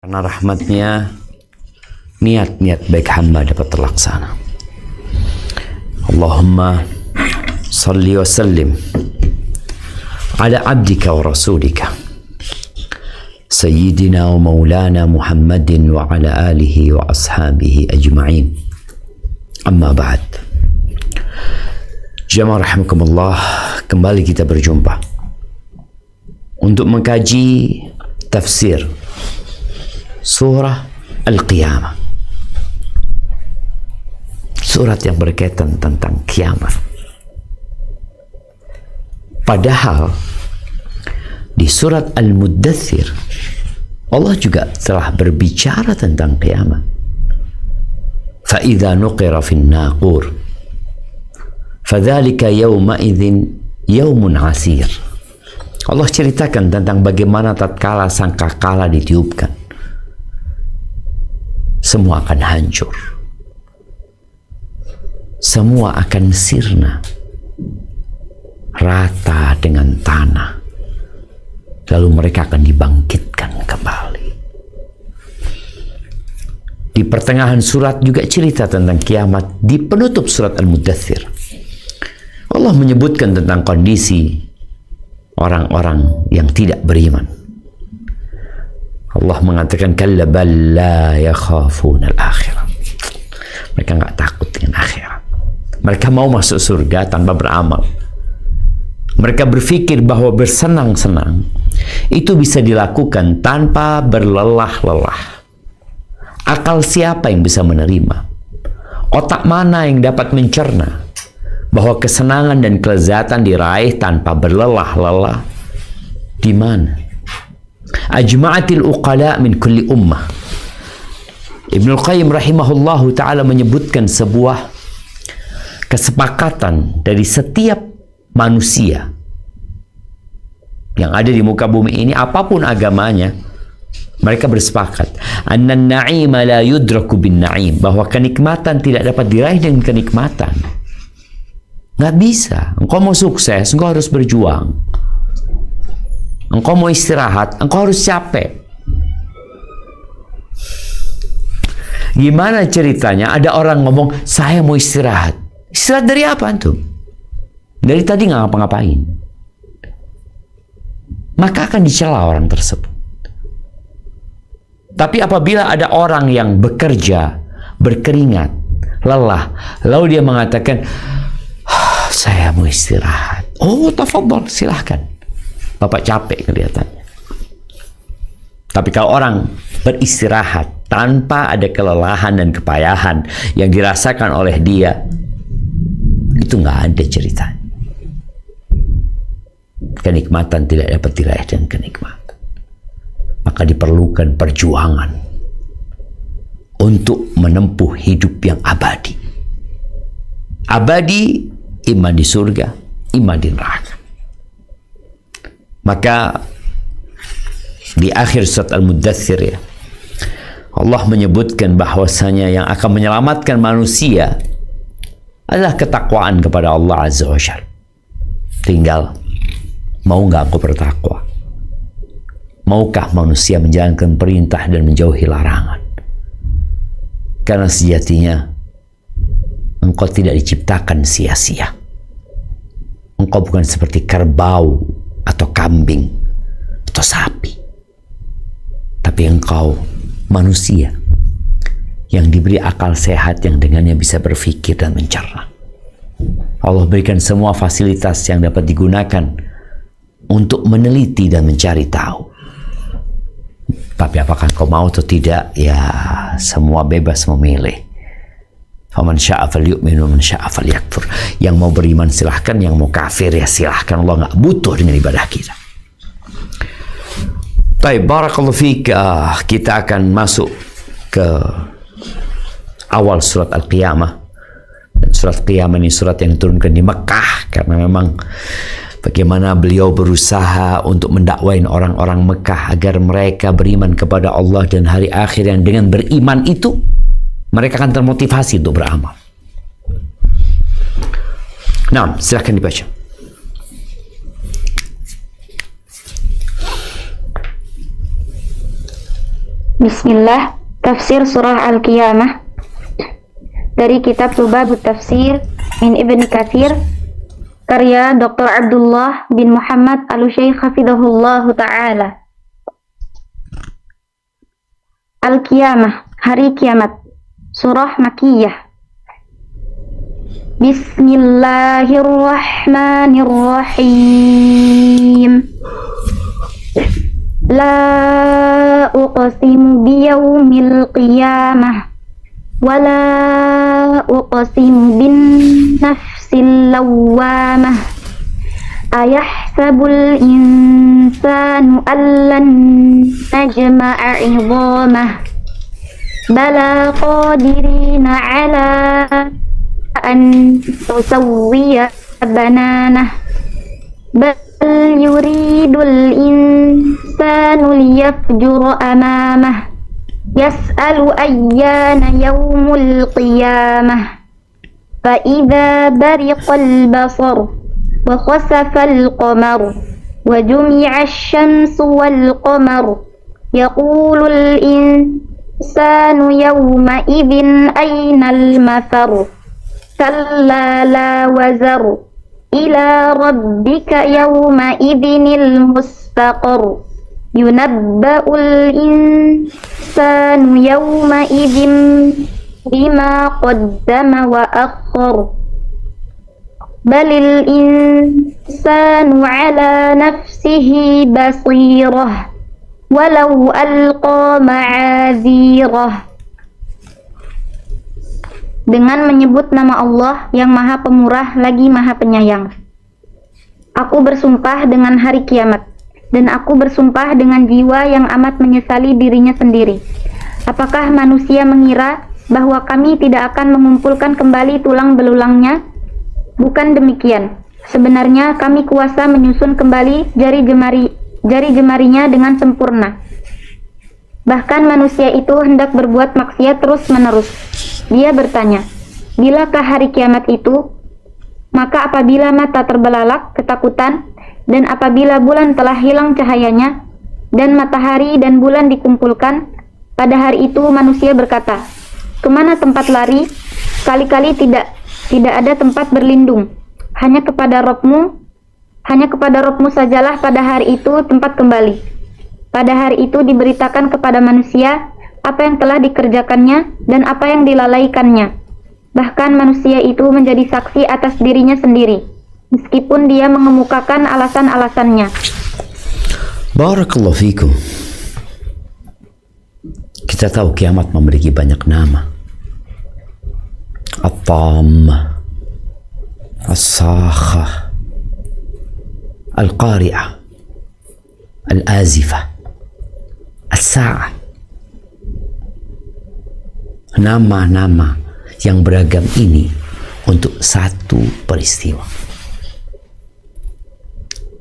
Karena rahmatnya, niat-niat baik hamba dapat terlaksana. Allahumma salli wa sallim ala abdika wa rasulika Sayyidina wa maulana Muhammadin wa ala alihi wa ashabihi ajma'in. Amma ba'd. Jamaah rahimakumullah, kembali kita berjumpa untuk mengkaji tafsir surah Al-Qiyamah, surat yang berkaitan tentang kiamat. Padahal di surat Al-Muddathir Allah juga telah berbicara tentang kiamat. فَإِذَا نُقِرَ فِي النَّاقُورِ فَذَلِكَ يَوْمَئِذٍ يَوْمٌ عَسِيرٌ. Allah ceritakan tentang bagaimana tatkala sangkakala ditiupkan, semua akan hancur, semua akan sirna, rata dengan tanah, lalu mereka akan dibangkitkan kembali. Di pertengahan surat juga cerita tentang kiamat. Di penutup surat Al-Muddathir Allah menyebutkan tentang kondisi orang-orang yang tidak beriman. Allah mengatakan kalla bal la yakhafuna al-akhirah. Mereka nggak takut dengan akhirat. Mereka mau masuk surga tanpa beramal. Mereka berpikir bahwa bersenang-senang itu bisa dilakukan tanpa berlelah-lelah. Akal siapa yang bisa menerima? Otak mana yang dapat mencerna bahwa kesenangan dan kelezatan diraih tanpa berlelah-lelah? Di mana? Ajma'atil uqala min kulli ummah. Ibnul Qayyim rahimahullahu ta'ala menyebutkan sebuah kesepakatan dari setiap manusia yang ada di muka bumi ini, apapun agamanya, mereka bersepakat annan na'ima la yudraku bin na'im, bahwa kenikmatan tidak dapat diraih dengan kenikmatan. Nggak bisa. Engkau mau sukses, engkau harus berjuang. Engkau mau istirahat, engkau harus capek. Gimana ceritanya ada orang ngomong, saya mau istirahat. Istirahat dari apa antum? Dari tadi nggak ngapa-ngapain. Maka akan dicela orang tersebut. Tapi apabila ada orang yang bekerja, berkeringat, lelah, lalu dia mengatakan, saya mau istirahat. Oh, tafadhol, silahkan. Bapak capek kelihatannya. Tapi kalau orang beristirahat tanpa ada kelelahan dan kepayahan yang dirasakan oleh dia, itu nggak ada ceritanya. Kenikmatan tidak dapat diraih dengan kenikmatan. Maka diperlukan perjuangan untuk menempuh hidup yang abadi. Abadi, imma di surga, imma di neraka. Maka di akhir surat Al-Muddathir ya, Allah menyebutkan bahwasanya yang akan menyelamatkan manusia adalah ketakwaan kepada Allah Azza wa Jalla. Tinggal mau nggak aku bertakwa? Maukah manusia menjalankan perintah dan menjauhi larangan? Karena sejatinya engkau tidak diciptakan sia-sia. Engkau bukan seperti kerbau atau kambing atau sapi, tapi engkau manusia yang diberi akal sehat yang dengannya bisa berpikir dan mencerna. Allah berikan semua fasilitas yang dapat digunakan untuk meneliti dan mencari tahu. Tapi apakah kau mau atau tidak? Ya, semua bebas memilih. Faman syaa falyu'min wa man syaa falyakfur. Yang mau beriman silahkan, yang mau kafir ya silahkan. Allah nggak butuh dengan ibadah kita. Baik, barakallahu fiik. Kita akan masuk ke awal surat Al-Qiyamah. Dan surat Qiyamah ini surat yang diturunkan di Mekah, karena memang bagaimana beliau berusaha untuk mendakwain orang-orang Mekah agar mereka beriman kepada Allah dan hari akhir, yang dengan beriman itu mereka akan termotivasi untuk beramal. Nah, silahkan dibaca. Bismillah, tafsir surah Al-Qiyamah dari kitab Lubabut Tafsir min Ibn Katsir karya Dr. Abdullah bin Muhammad Al-Syaikh hafizahullah ta'ala. Al-Qiyamah, hari kiamat, surah Makkiyah. Bismillahirrahmanirrahim. La uqsimu biyawmil qiyamah wa la uqsimu bin nafsil lawwamah. Ayahsabul insanu allan najma'a 'idhamah. Bala qadirina 'ala an tusawwiya bananah. Bal yuridul insanu liyafjura amamah. Yas'alu ayyana yawmul qiyamah. Fa idza bariqal basar wa khasafal qamar wa jumi'a asy-syamsu wal qamar yaqulul insanu yawma idzin aynal mafar. Kalla la wazar ila rabbika yawma idzinil mustaqar. Yunabba'ul insanu yawma idzin bima qaddama wa akhkhar. Balil insanu ala nafsihi basirah walau alqa ma'azirah. Dengan menyebut nama Allah yang Maha Pemurah lagi Maha Penyayang. Aku bersumpah dengan hari kiamat, dan aku bersumpah dengan jiwa yang amat menyesali dirinya sendiri. Apakah manusia mengira bahwa kami tidak akan mengumpulkan kembali tulang belulangnya? Bukan demikian. Sebenarnya kami kuasa menyusun kembali jari jemarinya dengan sempurna. Bahkan manusia itu hendak berbuat maksiat terus-menerus. Dia bertanya, bilakah hari kiamat itu? Maka apabila mata terbelalak ketakutan, dan apabila bulan telah hilang cahayanya, dan matahari dan bulan dikumpulkan, pada hari itu manusia berkata, kemana tempat lari? Kali-kali tidak ada tempat berlindung. Hanya kepada Rabbmu sajalah pada hari itu tempat kembali. Pada hari itu diberitakan kepada manusia apa yang telah dikerjakannya dan apa yang dilalaikannya. Bahkan manusia itu menjadi saksi atas dirinya sendiri, meskipun dia mengemukakan alasan-alasannya. Barakallahu fikum. Kita tahu kiamat memiliki banyak nama. At-Tammah, As-Sakhah, Al-Qari'ah, Al-Azifah, As-Sa'ah. Nama-nama yang beragam ini untuk satu peristiwa.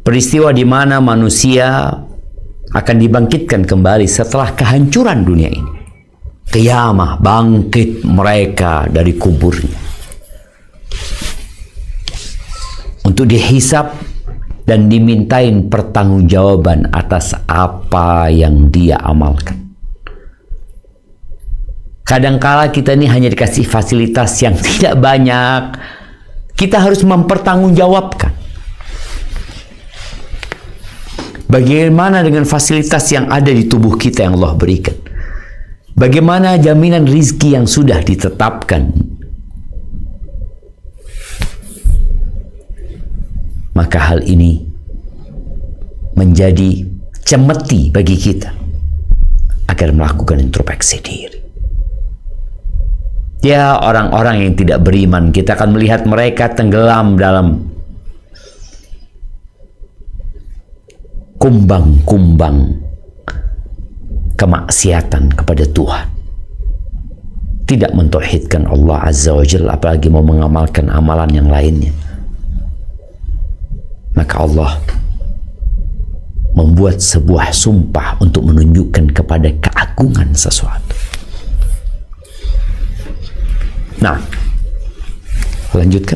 Peristiwa di mana manusia akan dibangkitkan kembali setelah kehancuran dunia ini. Qiyamah, bangkit mereka dari kuburnya untuk dihisab dan dimintain pertanggungjawaban atas apa yang dia amalkan. Kadangkala kita ini hanya dikasih fasilitas yang tidak banyak, kita harus mempertanggungjawabkan. Bagaimana dengan fasilitas yang ada di tubuh kita yang Allah berikan? Bagaimana jaminan rizki yang sudah ditetapkan? Maka hal ini menjadi cemeti bagi kita agar melakukan introspeksi diri. Ya, orang-orang yang tidak beriman, kita akan melihat mereka tenggelam dalam kumbang-kumbang kemaksiatan kepada Tuhan, tidak mentauhidkan Allah Azza wa Jalla, apalagi mau mengamalkan amalan yang lainnya. Maka Allah membuat sebuah sumpah untuk menunjukkan kepada keagungan sesuatu. Nah, lanjutkan.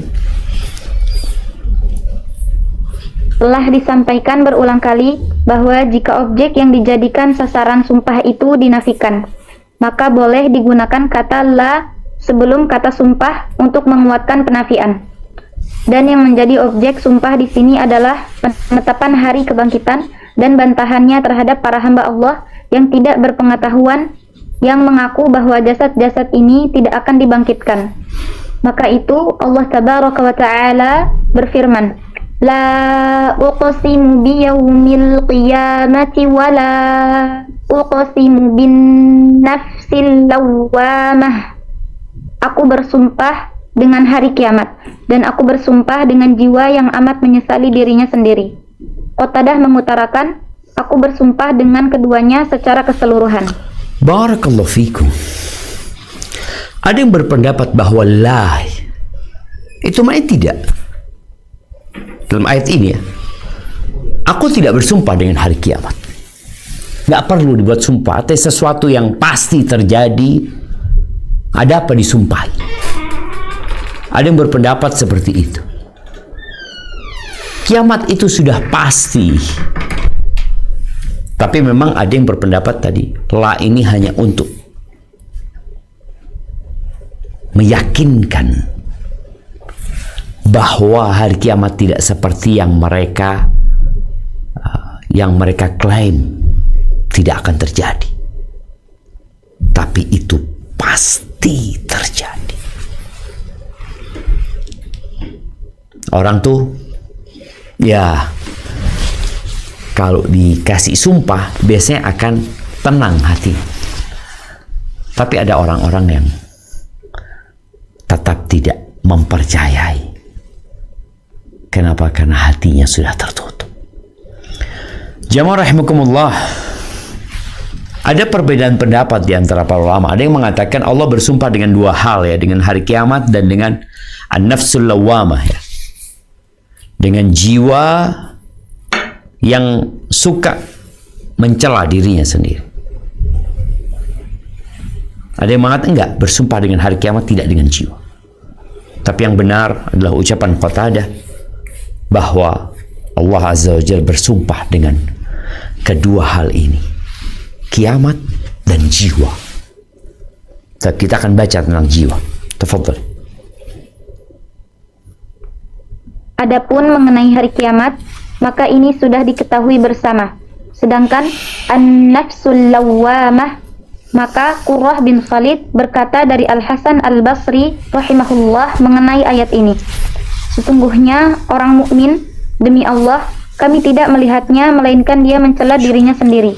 Telah disampaikan berulang kali bahwa jika objek yang dijadikan sasaran sumpah itu dinafikan, maka boleh digunakan kata la sebelum kata sumpah untuk menguatkan penafian. Dan yang menjadi objek sumpah di sini adalah penetapan hari kebangkitan dan bantahannya terhadap para hamba Allah yang tidak berpengetahuan, yang mengaku bahwa jasad-jasad ini tidak akan dibangkitkan. Maka itu Allah Tabaraka wa Ta'ala berfirman, La uqsimu biyaumil qiyamati wa la uqsimu bin nafsil lawwamah. Aku bersumpah dengan hari kiamat, dan aku bersumpah dengan jiwa yang amat menyesali dirinya sendiri. Qatadah mengutarakan, aku bersumpah dengan keduanya secara keseluruhan. Barakallahu fikum. Ada yang berpendapat bahwa la itu maknanya tidak. Dalam ayat ini ya, aku tidak bersumpah dengan hari kiamat. Nggak perlu dibuat sumpah atas sesuatu yang pasti terjadi. Ada apa disumpahi? Ada yang berpendapat seperti itu. Kiamat itu sudah pasti. Tapi memang ada yang berpendapat tadi, la ini hanya untuk meyakinkan bahwa hari kiamat tidak seperti yang mereka klaim tidak akan terjadi. Tapi itu pasti terjadi. Orang tuh ya kalau dikasih sumpah biasanya akan tenang hati. Tapi ada orang-orang yang tetap tidak mempercayai. Kenapa? Karena hatinya sudah tertutup. Jamaah rahimakumullah. Ada perbedaan pendapat di antara para ulama. Ada yang mengatakan Allah bersumpah dengan dua hal ya, dengan hari kiamat dan dengan an-nafsul lawwamah ya. Dengan jiwa yang suka mencela dirinya sendiri. Ada yang mengatakan enggak, bersumpah dengan hari kiamat tidak dengan jiwa. Tapi yang benar adalah ucapan Qatadah bahwa Allah Azza wa Jalla bersumpah dengan kedua hal ini, kiamat dan jiwa. Kita akan baca tentang jiwa. Tafadhal. Adapun mengenai hari kiamat, maka ini sudah diketahui bersama. Sedangkan an-nafsul lawwamah, maka Qurrah bin Khalid berkata dari Al-Hasan Al-Basri rahimahullah mengenai ayat ini, sesungguhnya orang mukmin, demi Allah, kami tidak melihatnya melainkan dia mencela dirinya sendiri.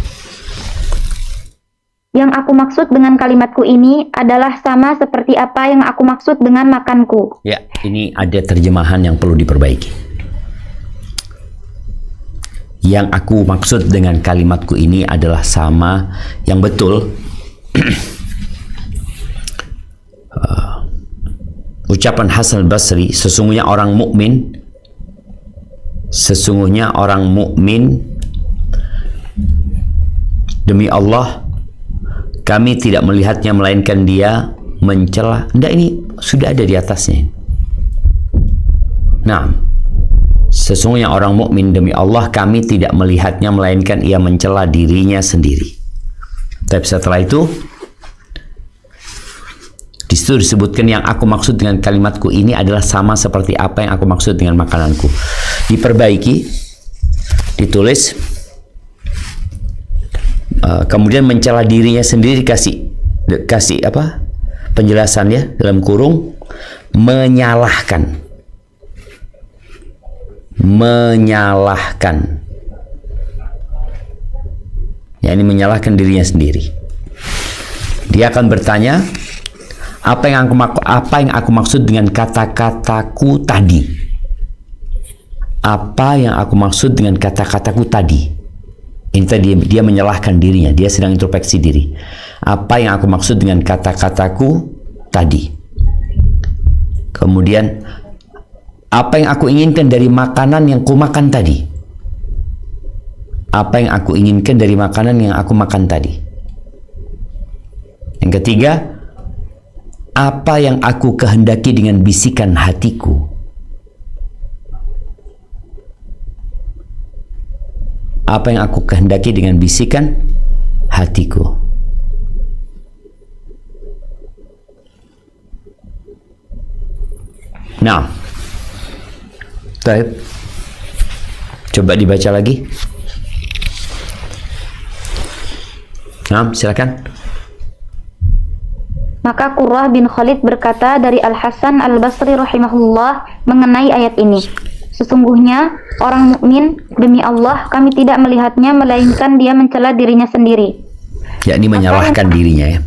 Yang aku maksud dengan kalimatku ini adalah sama seperti apa yang aku maksud dengan makanku. Ya, ini ada terjemahan yang perlu diperbaiki. Yang aku maksud dengan kalimatku ini adalah sama yang betul. Ucapan Hasan Al-Basri, sesungguhnya orang mukmin demi Allah kami tidak melihatnya melainkan dia mencela. Enggak, ini sudah ada di atasnya. Nah, sesungguhnya orang mukmin demi Allah kami tidak melihatnya melainkan ia mencela dirinya sendiri. Tapi setelah itu di situ disebutkan yang aku maksud dengan kalimatku ini adalah sama seperti apa yang aku maksud dengan makananku. Diperbaiki, ditulis, kemudian mencela dirinya sendiri, kasih apa penjelasannya dalam kurung, menyalahkan ya, ini menyalahkan dirinya sendiri. Dia akan bertanya, apa yang aku maksud dengan kata-kataku tadi? Apa yang aku maksud dengan kata-kataku tadi? Ini tadi dia menyalahkan dirinya, dia sedang introspeksi diri. Apa yang aku maksud dengan kata-kataku tadi? Kemudian, apa yang aku inginkan dari makanan yang kumakan tadi? Apa yang aku inginkan dari makanan yang aku makan tadi? Yang ketiga, apa yang aku kehendaki dengan bisikan hatiku? apa yang aku kehendaki dengan bisikan hatiku. Nah, baik. Coba dibaca lagi. Nah, silakan. Maka Qurrah bin Khalid berkata dari Al-Hasan Al-Basri rahimahullah mengenai ayat ini, sesungguhnya orang mukmin, demi Allah kami tidak melihatnya melainkan dia mencela dirinya sendiri. Yakni menyalahkan dirinya ya,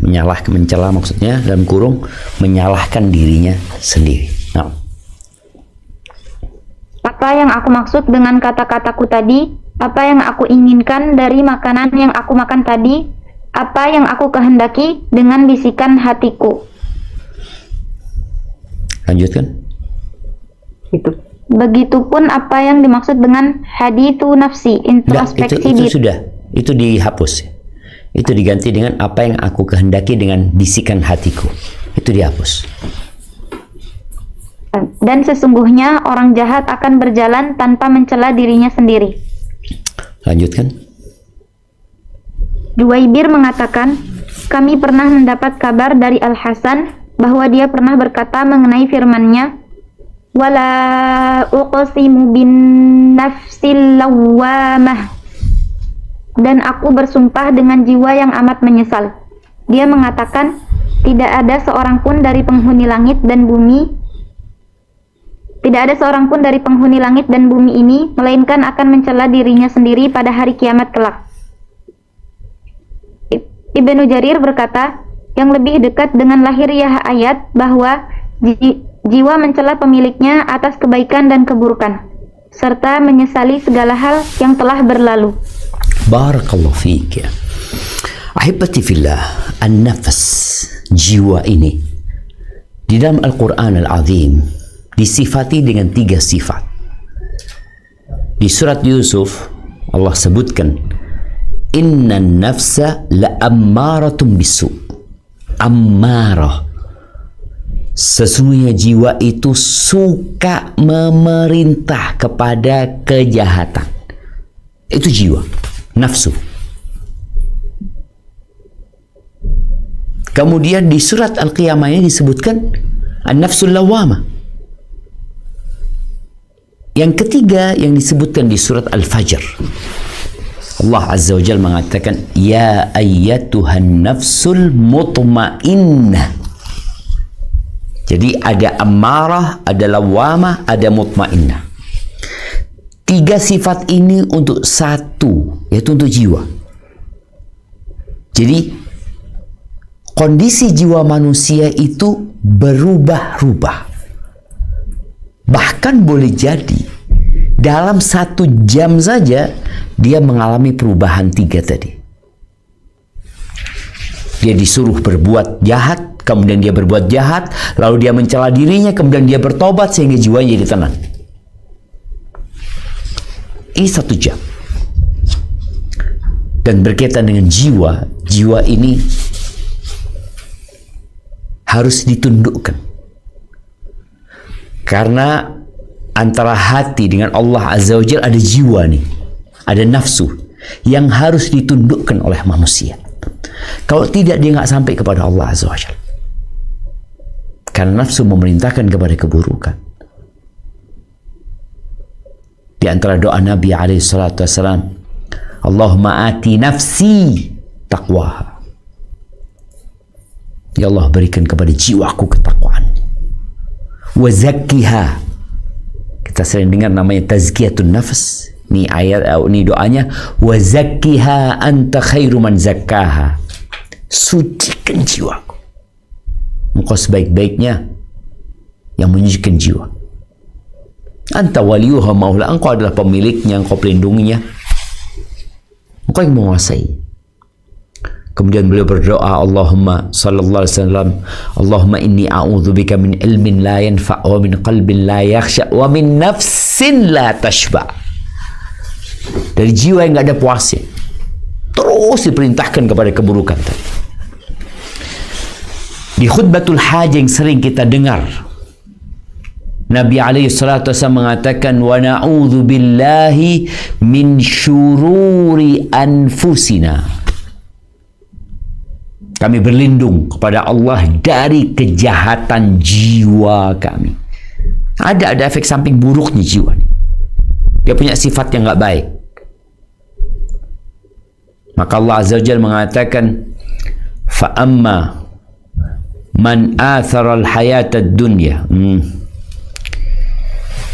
mencela maksudnya dalam kurung menyalahkan dirinya sendiri. Nah, apa yang aku maksud dengan kata-kataku tadi? Apa yang aku inginkan dari makanan yang aku makan tadi? Apa yang aku kehendaki dengan bisikan hatiku? Lanjutkan. Begitupun apa yang dimaksud dengan hadithu nafsi, introspeksi itu sudah, itu dihapus. Itu diganti dengan apa yang aku kehendaki dengan bisikan hatiku. Itu dihapus. Dan sesungguhnya orang jahat akan berjalan tanpa mencela dirinya sendiri. Lanjutkan. Juwaibir mengatakan, kami pernah mendapat kabar dari Al-Hasan bahwa dia pernah berkata mengenai firman-Nya, wala uqsimu bin nafsil lawwamah, dan aku bersumpah dengan jiwa yang amat menyesal. Dia mengatakan, tidak ada seorang pun dari penghuni langit dan bumi ini melainkan akan mencela dirinya sendiri pada hari kiamat kelak. Ibnu Jarir berkata, yang lebih dekat dengan lahiriah ayat bahwa jiwa mencela pemiliknya atas kebaikan dan keburukan, serta menyesali segala hal yang telah berlalu. Barakallahu fiik ya. Ahibati fillah, an-nafas, jiwa ini di dalam Al-Quran Al-Azim disifati dengan 3 sifat. Di surat Yusuf Allah sebutkan, innan nafsa la'ammaratun bisu. Ammarah, sesungguhnya jiwa itu suka memerintah kepada kejahatan. Itu jiwa, nafsu. Kemudian di surat Al-Qiyamah ini disebutkan an-nafsul lawwamah. Yang ketiga yang disebutkan di surat Al-Fajr, Allah Azza wa Jalla mengatakan, ya ayyatuhan nafsul mutmainnah. Jadi ada ammarah, ada lawamah, ada mutmainnah. 3 sifat ini untuk satu, yaitu untuk jiwa. Jadi kondisi jiwa manusia itu berubah-ubah. Bahkan boleh jadi dalam 1 jam saja dia mengalami perubahan 3 tadi. Dia disuruh berbuat jahat, kemudian dia berbuat jahat, lalu dia mencela dirinya, kemudian dia bertobat sehingga jiwanya jadi tenang. Ini 1 jam. Dan berkaitan dengan jiwa, jiwa ini harus ditundukkan. Karena antara hati dengan Allah Azza wa Jalla ada jiwa nih, ada nafsu yang harus ditundukkan oleh manusia. Kalau tidak, dia nggak sampai kepada Allah Azza wa Jalla. Karena nafsu memerintahkan kepada keburukan. Di antara doa Nabi alaihissalatu wassalam, Allahumma ati nafsi taqwaha. Ya Allah, berikan kepada jiwaku ketakwaan. Wa zakkiha. Kita sering dengar namanya tazkiyatun nafs. Ini ayat, ini doanya, wa zakkiha anta khairu man zakkaha. Sucikan jiwaku. Engkau sebaik-baiknya yang menyucikan jiwa. Anta waliyuha maula, engkau adalah pemiliknya, engkau pelindunginya, engkau yang menguasai. Kemudian beliau berdoa, Allahumma sallallahu alaihi wasallam, Allahumma inni a'udzubika min ilmin la yanfa' wa min qalbin la yakhsha wa min nafsin la tashba. Dari jiwa yang enggak ada puasnya, terus diperintahkan kepada keburukan. Di khutbatul hajj yang sering kita dengar, Nabi alaihi salatu wasallam mengatakan, wa na'udzu billahi min syururi anfusina. Kami berlindung kepada Allah dari kejahatan jiwa kami. Ada efek samping buruknya jiwa. Dia punya sifat yang nggak baik. Maka Allah Azza wa Jalla mengatakan, fa amma man athara al-hayata ad-dunya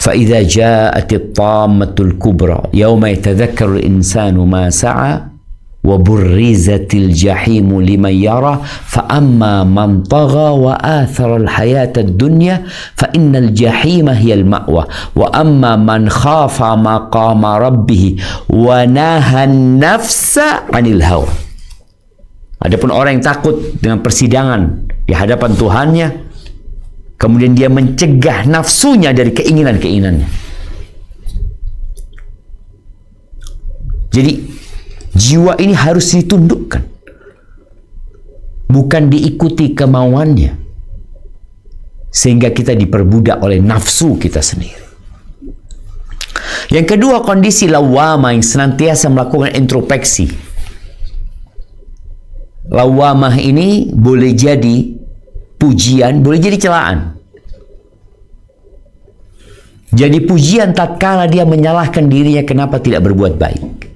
فإذا جاءت الطامة الكبرى يوم يتذكر الإنسان ما سعى وبرزت الجحيم لمن يرى فأما من طغى وآثر الحياة الدنيا فإن الجحيم هي المأوى وأما من خاف مقام ربه ونهى النفس عن الهوى. Adapun orang yang takut dengan persidangan di hadapan Tuhannya, kemudian dia mencegah nafsunya dari keinginan-keinginannya. Jadi jiwa ini harus ditundukkan, bukan diikuti kemauannya, sehingga kita diperbudak oleh nafsu kita sendiri. Yang kedua, kondisi lawamah yang senantiasa melakukan introspeksi. Lawamah ini boleh jadi pujian, boleh jadi celaan. Jadi pujian tatkala dia menyalahkan dirinya kenapa tidak berbuat baik.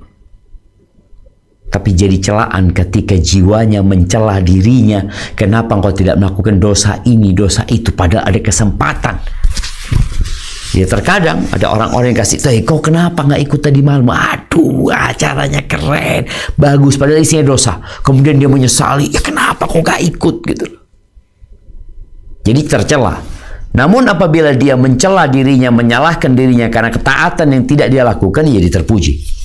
Tapi jadi celaan ketika jiwanya mencela dirinya, kenapa engkau tidak melakukan dosa ini, dosa itu, padahal ada kesempatan. Ya terkadang ada orang-orang yang kasih tahu, kau kenapa nggak ikut tadi malam? Aduh, acaranya keren, bagus, padahal isinya dosa. Kemudian dia menyesali, ya kenapa kau nggak ikut gitu. Jadi tercela. Namun apabila dia mencela dirinya, menyalahkan dirinya karena ketaatan yang tidak dia lakukan, jadi terpuji.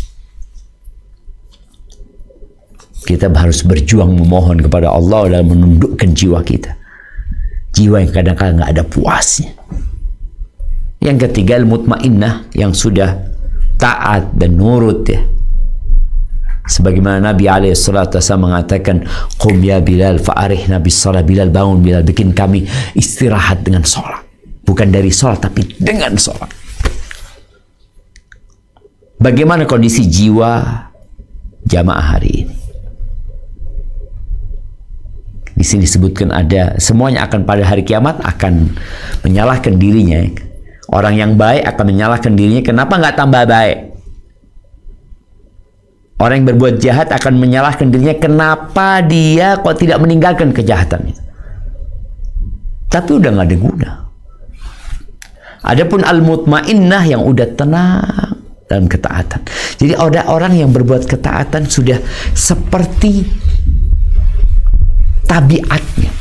Kita harus berjuang memohon kepada Allah dalam menundukkan jiwa kita. Jiwa yang kadang-kadang nggak ada puasnya. Yang ketiga, al-mutmainnah, yang sudah taat dan nurut ya. Sebagaimana Nabi SAW mengatakan, qum ya Bilal fa'arihna bis-shalah. Bilal, bangun Bilal, bikin kami istirahat dengan sholat. Bukan dari sholat, tapi dengan sholat. Bagaimana kondisi jiwa jamaah hari ini? Di sini disebutkan ada, semuanya akan pada hari kiamat akan menyalahkan dirinya. Orang yang baik akan menyalahkan dirinya, kenapa nggak tambah baik? Orang yang berbuat jahat akan menyalahkan dirinya, kenapa dia kok tidak meninggalkan kejahatan itu? Tapi udah nggak ada guna. Adapun al-mutmainnah yang udah tenang dalam ketaatan. Jadi ada orang yang berbuat ketaatan sudah seperti tabiatnya.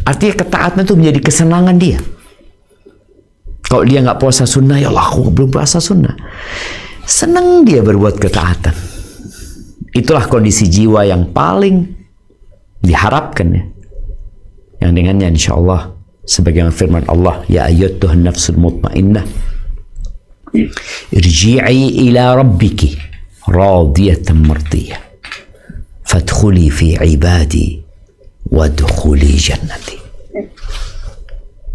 Artinya ketaatan itu menjadi kesenangan dia. Kalau dia nggak puasa sunnah, ya Allah, aku belum puasa sunnah. Senang dia berbuat ketaatan. Itulah kondisi jiwa yang paling diharapkan ya. Yang dengannya insya Allah, sebagaimana firman Allah, ya ayyatuhan nafsul mutmainnah, irji'i ila rabbiki radiyatan mardiyah fadkhuli fi ibadi wadkhuli jannati.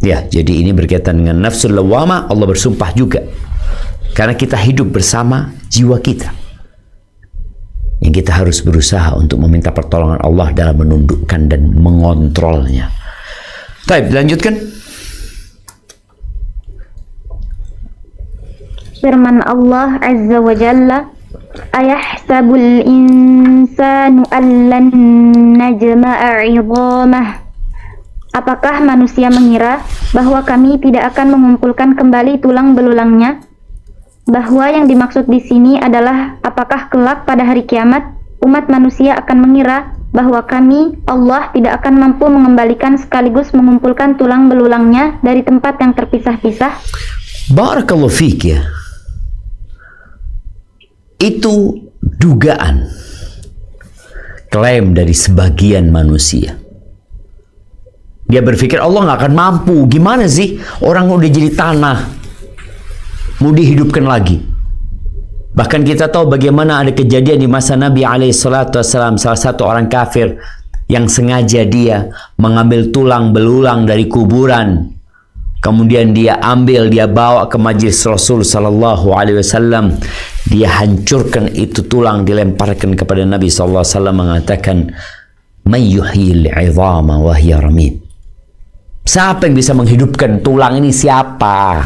Ya, jadi ini berkaitan dengan nafsul lawamah. Allah bersumpah juga karena kita hidup bersama jiwa kita, yang kita harus berusaha untuk meminta pertolongan Allah dalam menundukkan dan mengontrolnya. Baik, lanjutkan. Firman Allah Azza wa Jalla, ayahsabul insanu allan najma'a 'idhamah. Apakah manusia mengira bahwa kami tidak akan mengumpulkan kembali tulang belulangnya? Bahwa yang dimaksud di sini adalah apakah kelak pada hari kiamat umat manusia akan mengira bahwa kami, Allah, tidak akan mampu mengembalikan sekaligus mengumpulkan tulang belulangnya dari tempat yang terpisah-pisah? Barakallahu fiik ya. Itu dugaan, klaim dari sebagian manusia. Dia berpikir Allah nggak akan mampu. Gimana sih orang udah jadi tanah mau dihidupkan lagi? Bahkan kita tahu bagaimana ada kejadian di masa Nabi SAW, salah satu orang kafir yang sengaja dia mengambil tulang belulang dari kuburan kemudian dia ambil, dia bawa ke majlis Rasul sallallahu alaihi wasallam, dia hancurkan itu tulang, dilemparkan kepada Nabi sallallahu alaihi wasallam, mengatakan, "May yuhyil 'idhama wa hiya ramim." Siapa yang bisa menghidupkan tulang ini? Siapa?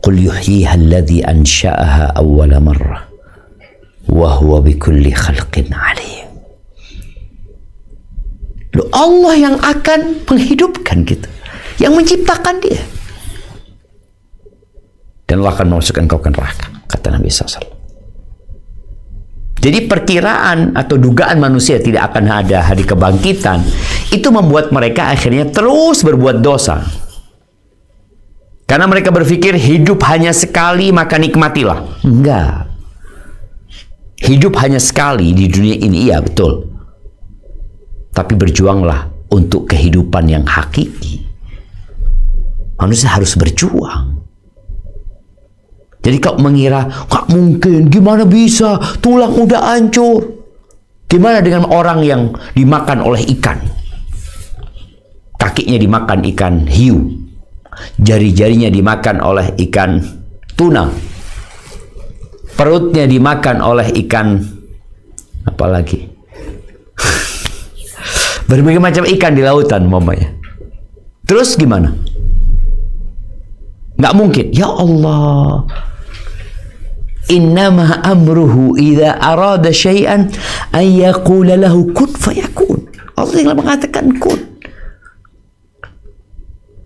Qul yuhyiha alladhi ansha'aha awwala marrah wa huwa bikulli khalqin 'alim. Loh, Allah yang akan menghidupkan kita, yang menciptakan dia. Dan Allah akan memasukkan kau ke neraka, kata Nabi SAW. Jadi perkiraan atau dugaan manusia tidak akan ada hari kebangkitan, itu membuat mereka akhirnya terus berbuat dosa. Karena mereka berpikir hidup hanya sekali, maka nikmatilah. Enggak. Hidup hanya sekali di dunia ini, iya betul. Tapi berjuanglah untuk kehidupan yang hakiki. Manusia harus berjuang. Jadi kau mengira, nggak mungkin, gimana bisa, tulang udah hancur. Gimana dengan orang yang dimakan oleh ikan? Kakinya dimakan ikan hiu, jari-jarinya dimakan oleh ikan tuna, perutnya dimakan oleh ikan apa lagi? Berbagai macam ikan di lautan, mamanya. Terus gimana? Nggak mungkin. Ya Allah. Innama amruhu idza arada syai'an an yaqula lahu kun fayakun. Allah yang mengatakan kun.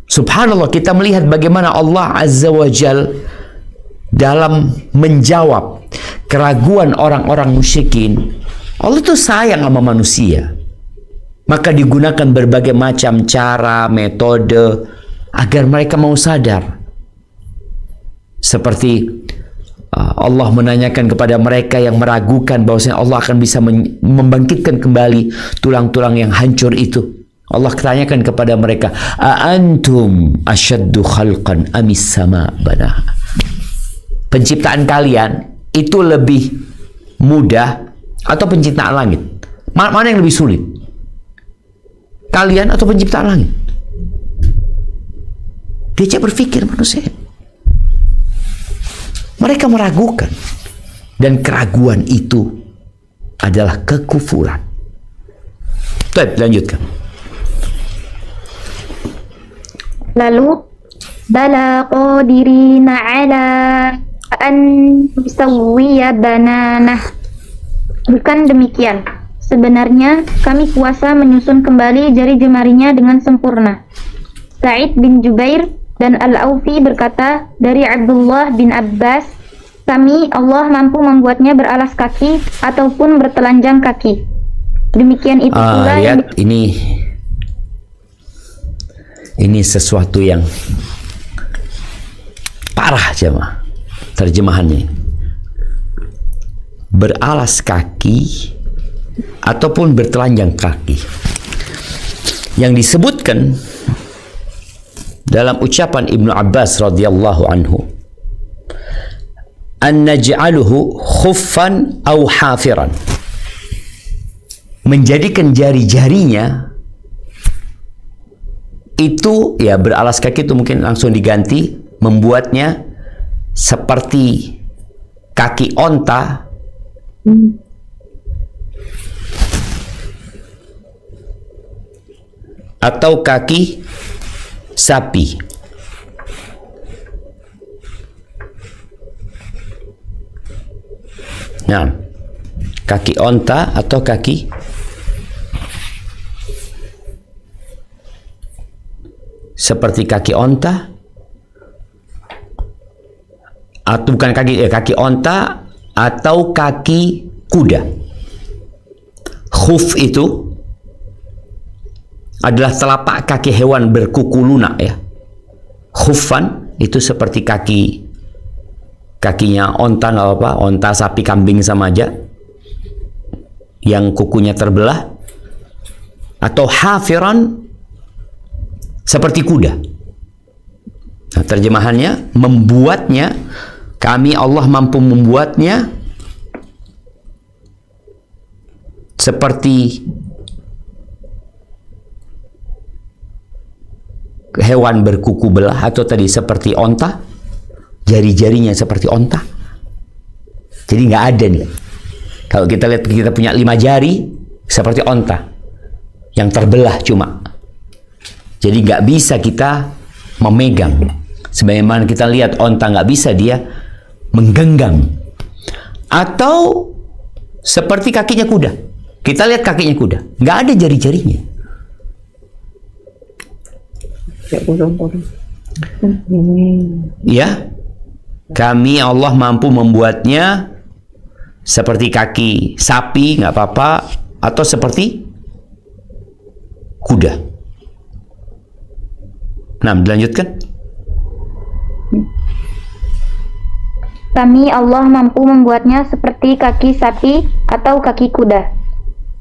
Subhanallah, kita melihat bagaimana Allah Azza wa Jal dalam menjawab keraguan orang-orang musyrikin. Allah itu sayang sama manusia. Maka digunakan berbagai macam cara, metode agar mereka mau sadar. Seperti Allah menanyakan kepada mereka yang meragukan bahwasanya Allah akan bisa membangkitkan kembali tulang-tulang yang hancur itu. Allah tanyakan kepada mereka, "Aantum asyaddu khalqan amis sama banaha?" Penciptaan kalian itu lebih mudah atau penciptaan langit? Mana yang lebih sulit? Kalian atau penciptaan langit? Dia berpikir manusia. Mereka meragukan. Dan keraguan itu adalah kekufuran. Baik, lanjutkan. Lalu, bala qadirina ala an yusawwiya bananah. Bukan demikian. Sebenarnya kami kuasa menyusun kembali jari jemarinya dengan sempurna. Sa'id bin Jubair dan Al-Aufi berkata dari Abdullah bin Abbas, kami Allah mampu membuatnya beralas kaki ataupun bertelanjang kaki. Demikian itu pula yang ini sesuatu yang parah, jemaah. Terjemahannya beralas kaki ataupun bertelanjang kaki. Yang disebutkan dalam ucapan Ibnu Abbas radhiyallahu anhu, an naj'aluhu khuffan aw hafiran, menjadikan jari-jarinya itu ya beralas kaki, itu mungkin langsung diganti, membuatnya seperti kaki onta atau kaki sapi. Nah, kaki onta atau kaki seperti kaki onta, atau bukan kaki onta atau kaki kuda. Khuf itu adalah telapak kaki hewan berkuku lunak ya. Khuffan itu seperti kakinya onta, nggak apa, onta, sapi, kambing sama aja, yang kukunya terbelah. Atau hafiran seperti kuda. Nah, terjemahannya membuatnya, kami Allah mampu membuatnya seperti hewan berkuku belah, atau tadi seperti onta, jari-jarinya seperti onta. Jadi nggak ada nih. Kalau kita lihat, kita punya 5 jari seperti onta yang terbelah cuma. Jadi nggak bisa kita memegang. Sebagaimana kita lihat onta nggak bisa dia menggenggam. Atau seperti kakinya kuda. Kita lihat kakinya kuda, nggak ada jari-jarinya. Ya, kami Allah mampu membuatnya seperti kaki sapi, nggak apa-apa, atau seperti kuda. Nah, dilanjutkan. Kami Allah mampu membuatnya seperti kaki sapi atau kaki kuda.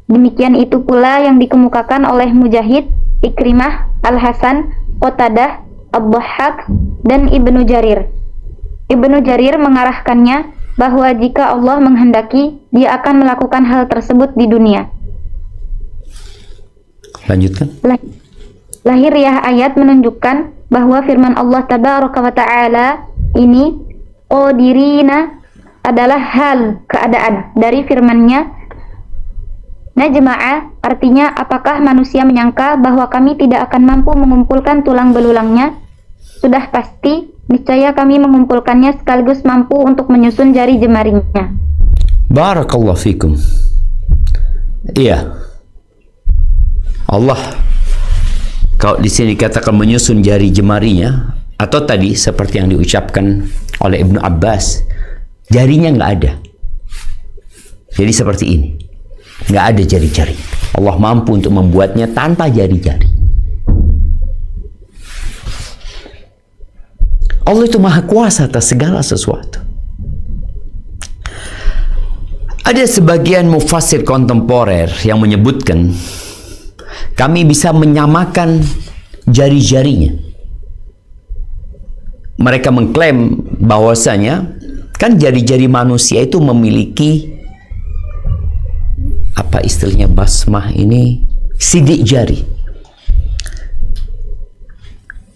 Demikian itu pula yang dikemukakan oleh Mujahid, Ikrimah, Al-Hasan, Qatadah, Ad-Dhahhak, dan Ibnu Jarir. Ibnu Jarir mengarahkannya bahwa jika Allah menghendaki, dia akan melakukan hal tersebut di dunia. Lanjutkan. Lahiriah ayat menunjukkan bahwa firman Allah Tabaraka wa Ta'ala ini qadirina adalah hal keadaan dari firman-Nya Najma'a, artinya apakah manusia menyangka bahwa kami tidak akan mampu mengumpulkan tulang belulangnya? Sudah pasti, niscaya kami mengumpulkannya sekaligus mampu untuk menyusun jari jemarinya. Barakallahu fikum. Iya. Allah kalau di sini katakan menyusun jari jemarinya, atau tadi seperti yang diucapkan oleh Ibnu Abbas, jarinya nggak ada. Jadi seperti ini, nggak ada jari-jari. Allah mampu untuk membuatnya tanpa jari-jari. Allah itu maha kuasa atas segala sesuatu. Ada sebagian mufassir kontemporer yang menyebutkan kami bisa menyamakan jari-jarinya. Mereka mengklaim bahwasanya kan jari-jari manusia itu memiliki apa istilahnya basmah ini, sidik jari.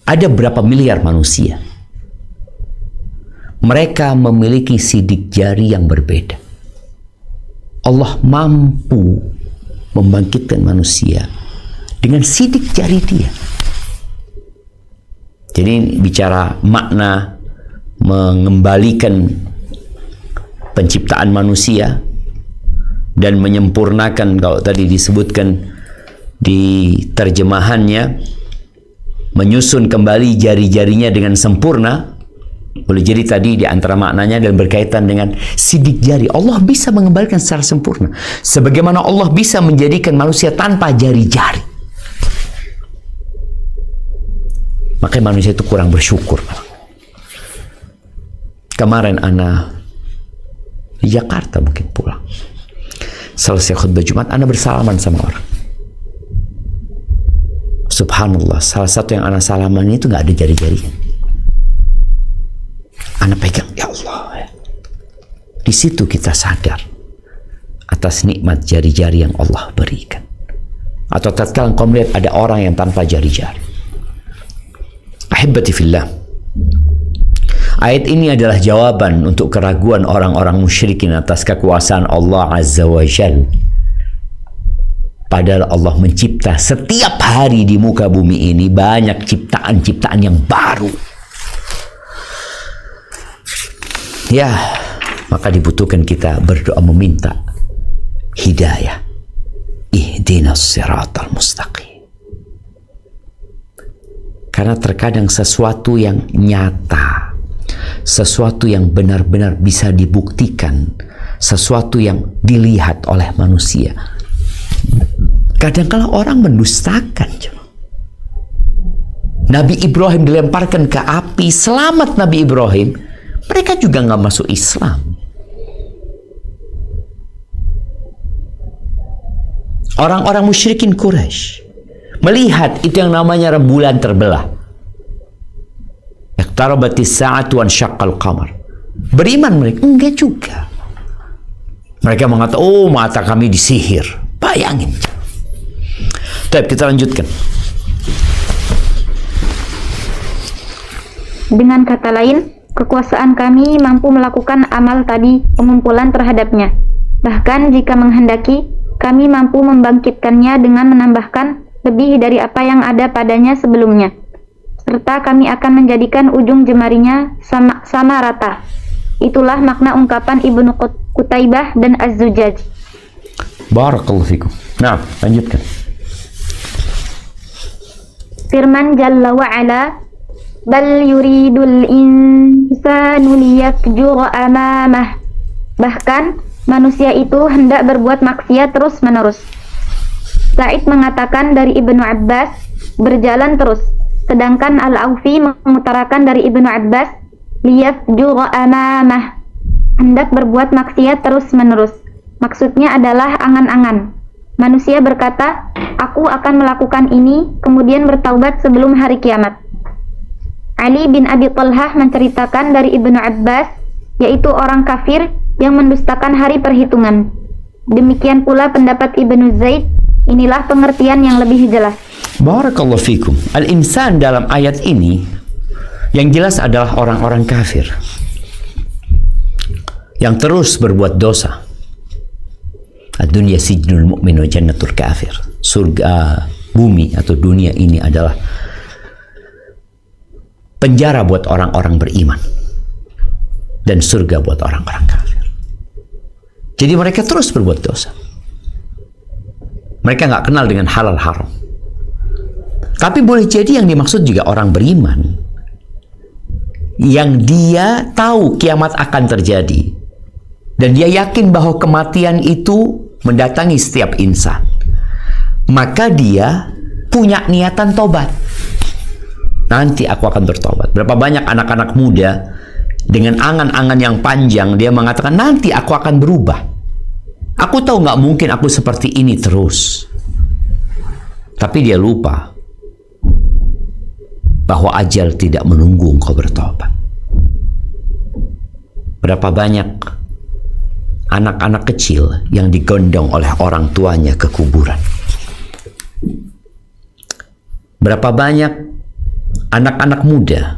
Ada berapa miliar manusia? Mereka memiliki sidik jari yang berbeda. Allah mampu membangkitkan manusia dengan sidik jari dia. Jadi bicara makna mengembalikan penciptaan manusia dan menyempurnakan, kalau tadi disebutkan di terjemahannya, menyusun kembali jari-jarinya dengan sempurna. Boleh jadi tadi di antara maknanya dan berkaitan dengan sidik jari. Allah bisa mengembalikan secara sempurna. Sebagaimana Allah bisa menjadikan manusia tanpa jari-jari. Makanya manusia itu kurang bersyukur. Kemarin ana di Jakarta mungkin pulang. Selesai khutbah Jumat, ana bersalaman sama orang. Subhanallah, salah satu yang ana salaman itu nggak ada jari-jarinya. Ana pegang, ya Allah. Di situ kita sadar atas nikmat jari-jari yang Allah berikan. Atau tatkala engkau melihat ada orang yang tanpa jari-jari. Ahibbati fillah. Ayat ini adalah jawaban untuk keraguan orang-orang musyrikin atas kekuasaan Allah Azza wa Jalla. Padahal Allah mencipta setiap hari di muka bumi ini banyak ciptaan-ciptaan yang baru. Ya, maka dibutuhkan kita berdoa meminta hidayah. Ihdinas siratal mustaqim. Karena terkadang sesuatu yang nyata, sesuatu yang benar-benar bisa dibuktikan, sesuatu yang dilihat oleh manusia, kadang-kala orang mendustakan. Nabi Ibrahim dilemparkan ke api, selamat Nabi Ibrahim. Mereka juga nggak masuk Islam. Orang-orang musyrikin Quraisy melihat itu yang namanya rembulan terbelah. Iqtarabatis sa'atu wan syaqqal qamar. Beriman mereka? Enggak juga. Mereka mengatakan, oh mata kami disihir. Bayangin. Tapi kita lanjutkan. Dengan kata lain, kekuasaan kami mampu melakukan amal tadi pengumpulan terhadapnya. Bahkan jika menghendaki, kami mampu membangkitkannya dengan menambahkan lebih dari apa yang ada padanya sebelumnya. Serta kami akan menjadikan ujung jemarinya sama rata. Itulah makna ungkapan Ibnu Qutaibah dan Az-Zujaj. Barakallahu fikum. Nah, lanjutkan. Firman Jalla wa'ala, bal yuridul insanu liyafjura amamah. Bahkan manusia itu hendak berbuat maksiat terus menerus. Sa'id mengatakan dari Ibnu Abbas, berjalan terus. Sedangkan Al-Aufi mengutarakan dari Ibnu Abbas, liyafjura amamah, hendak berbuat maksiat terus menerus. Maksudnya adalah angan-angan. Manusia berkata, aku akan melakukan ini, kemudian bertaubat sebelum hari kiamat. Ali bin Abi Thalhah menceritakan dari Ibnu Abbas, yaitu orang kafir yang mendustakan hari perhitungan. Demikian pula pendapat Ibnu Zaid. Inilah pengertian yang lebih jelas. Barakallahu fikum. Al-insan dalam ayat ini yang jelas adalah orang-orang kafir yang terus berbuat dosa. Ad-dunya sijnul mu'min wa jannatul kafir. Surga, bumi atau dunia ini adalah penjara buat orang-orang beriman dan surga buat orang-orang kafir. Jadi mereka terus berbuat dosa. Mereka nggak kenal dengan halal haram. Tapi boleh jadi yang dimaksud juga orang beriman yang dia tahu kiamat akan terjadi dan dia yakin bahwa kematian itu mendatangi setiap insan. Maka dia punya niatan tobat. Nanti aku akan bertobat. Berapa banyak anak-anak muda dengan angan-angan yang panjang dia mengatakan nanti aku akan berubah. Aku tahu nggak mungkin aku seperti ini terus. Tapi dia lupa bahwa ajal tidak menunggu engkau bertobat. Berapa banyak anak-anak kecil yang digondong oleh orang tuanya ke kuburan. Berapa banyak anak-anak muda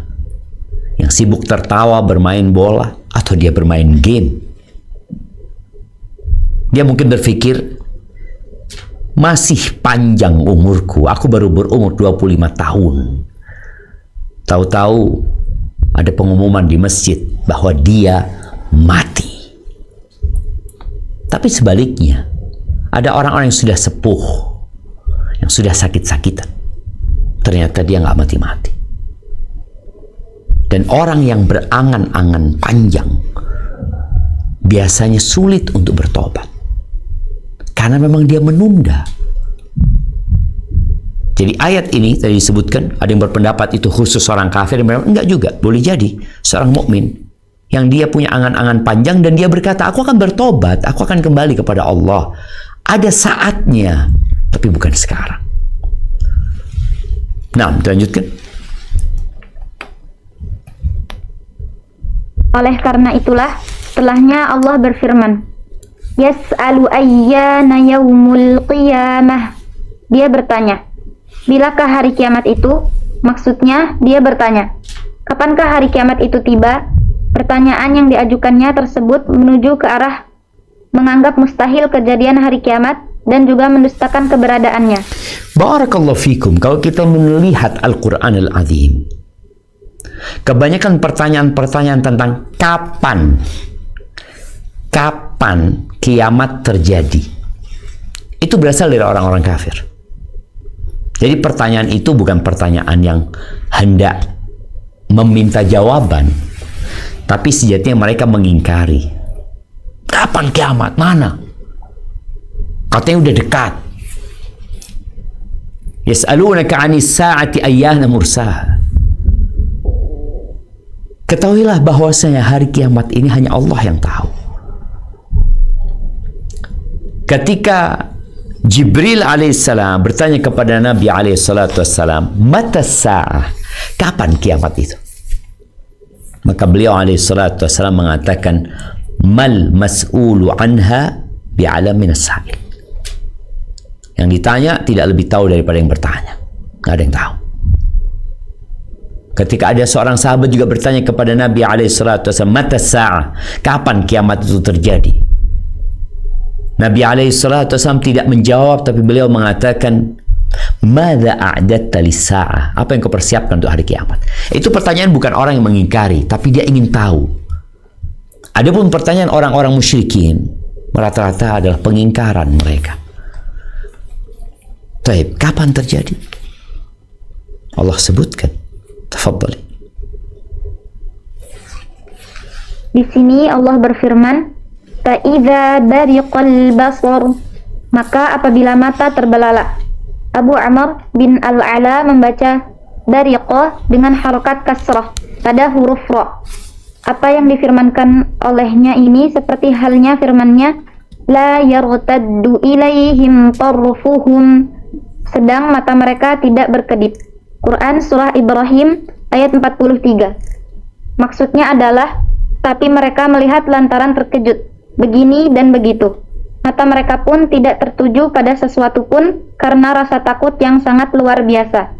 yang sibuk tertawa bermain bola atau dia bermain game. Dia mungkin berpikir, masih panjang umurku, aku baru berumur 25 tahun. Tahu-tahu ada pengumuman di masjid bahwa dia mati. Tapi sebaliknya, ada orang-orang yang sudah sepuh, yang sudah sakit-sakitan. Ternyata dia nggak mati-mati. Dan orang yang berangan-angan panjang biasanya sulit untuk bertobat. Karena memang dia menunda. Jadi ayat ini tadi disebutkan, ada yang berpendapat itu khusus orang kafir, enggak juga, boleh jadi seorang mukmin yang dia punya angan-angan panjang dan dia berkata, aku akan bertobat, aku akan kembali kepada Allah. Ada saatnya, tapi bukan sekarang. Nah, dilanjutkan. Oleh karena itulah, setelahnya Allah berfirman, Yas'alu ayyana yaumul qiyamah. Dia bertanya, bilakah hari kiamat itu? Maksudnya, dia bertanya, kapankah hari kiamat itu tiba? Pertanyaan yang diajukannya tersebut menuju ke arah menganggap mustahil kejadian hari kiamat dan juga mendustakan keberadaannya. Barakallahu fikum. Kalau kita melihat Al-Quran Al-Azim, kebanyakan pertanyaan-pertanyaan tentang kapan kiamat terjadi, itu berasal dari orang-orang kafir. Jadi pertanyaan itu bukan pertanyaan yang hendak meminta jawaban, tapi sejatinya mereka mengingkari. Kapan kiamat? Mana? Katanya udah dekat. Yas'alunaka 'anis sa'ati ayyana mursaha. Ketahuilah bahwasanya hari kiamat ini hanya Allah yang tahu. Ketika Jibril alaihissalam bertanya kepada Nabi alaihissalam, mata sa'ah, kapan kiamat itu? Maka beliau alaihissalam mengatakan, mal mas'ulu anha bi'alamin as-sa'il. Yang ditanya tidak lebih tahu daripada yang bertanya. Nggak ada yang tahu. Ketika ada seorang sahabat juga bertanya kepada Nabi SAW, mata sa'ah, kapan kiamat itu terjadi? Nabi SAW tidak menjawab, tapi beliau mengatakan, madza a'datta lis-sa'ah, apa yang kau persiapkan untuk hari kiamat? Itu pertanyaan bukan orang yang mengingkari, tapi dia ingin tahu. Adapun pertanyaan orang-orang musyrikin, rata-rata adalah pengingkaran mereka. Taib, kapan terjadi? Allah sebutkan. Tafadhali. Di sini Allah berfirman, "Fa'idza bariqal basar", maka apabila mata terbelalak. Abu Amr bin Al-Ala membaca bariqah dengan harokat kasrah pada huruf ra. Apa yang difirmankan olehnya ini seperti halnya firmannya, la yartaddu ilaihim tarfuhum, sedang mata mereka tidak berkedip. Quran Surah Ibrahim ayat 43. Maksudnya adalah, tapi mereka melihat lantaran terkejut, begini dan begitu. Mata mereka pun tidak tertuju pada sesuatu pun karena rasa takut yang sangat luar biasa.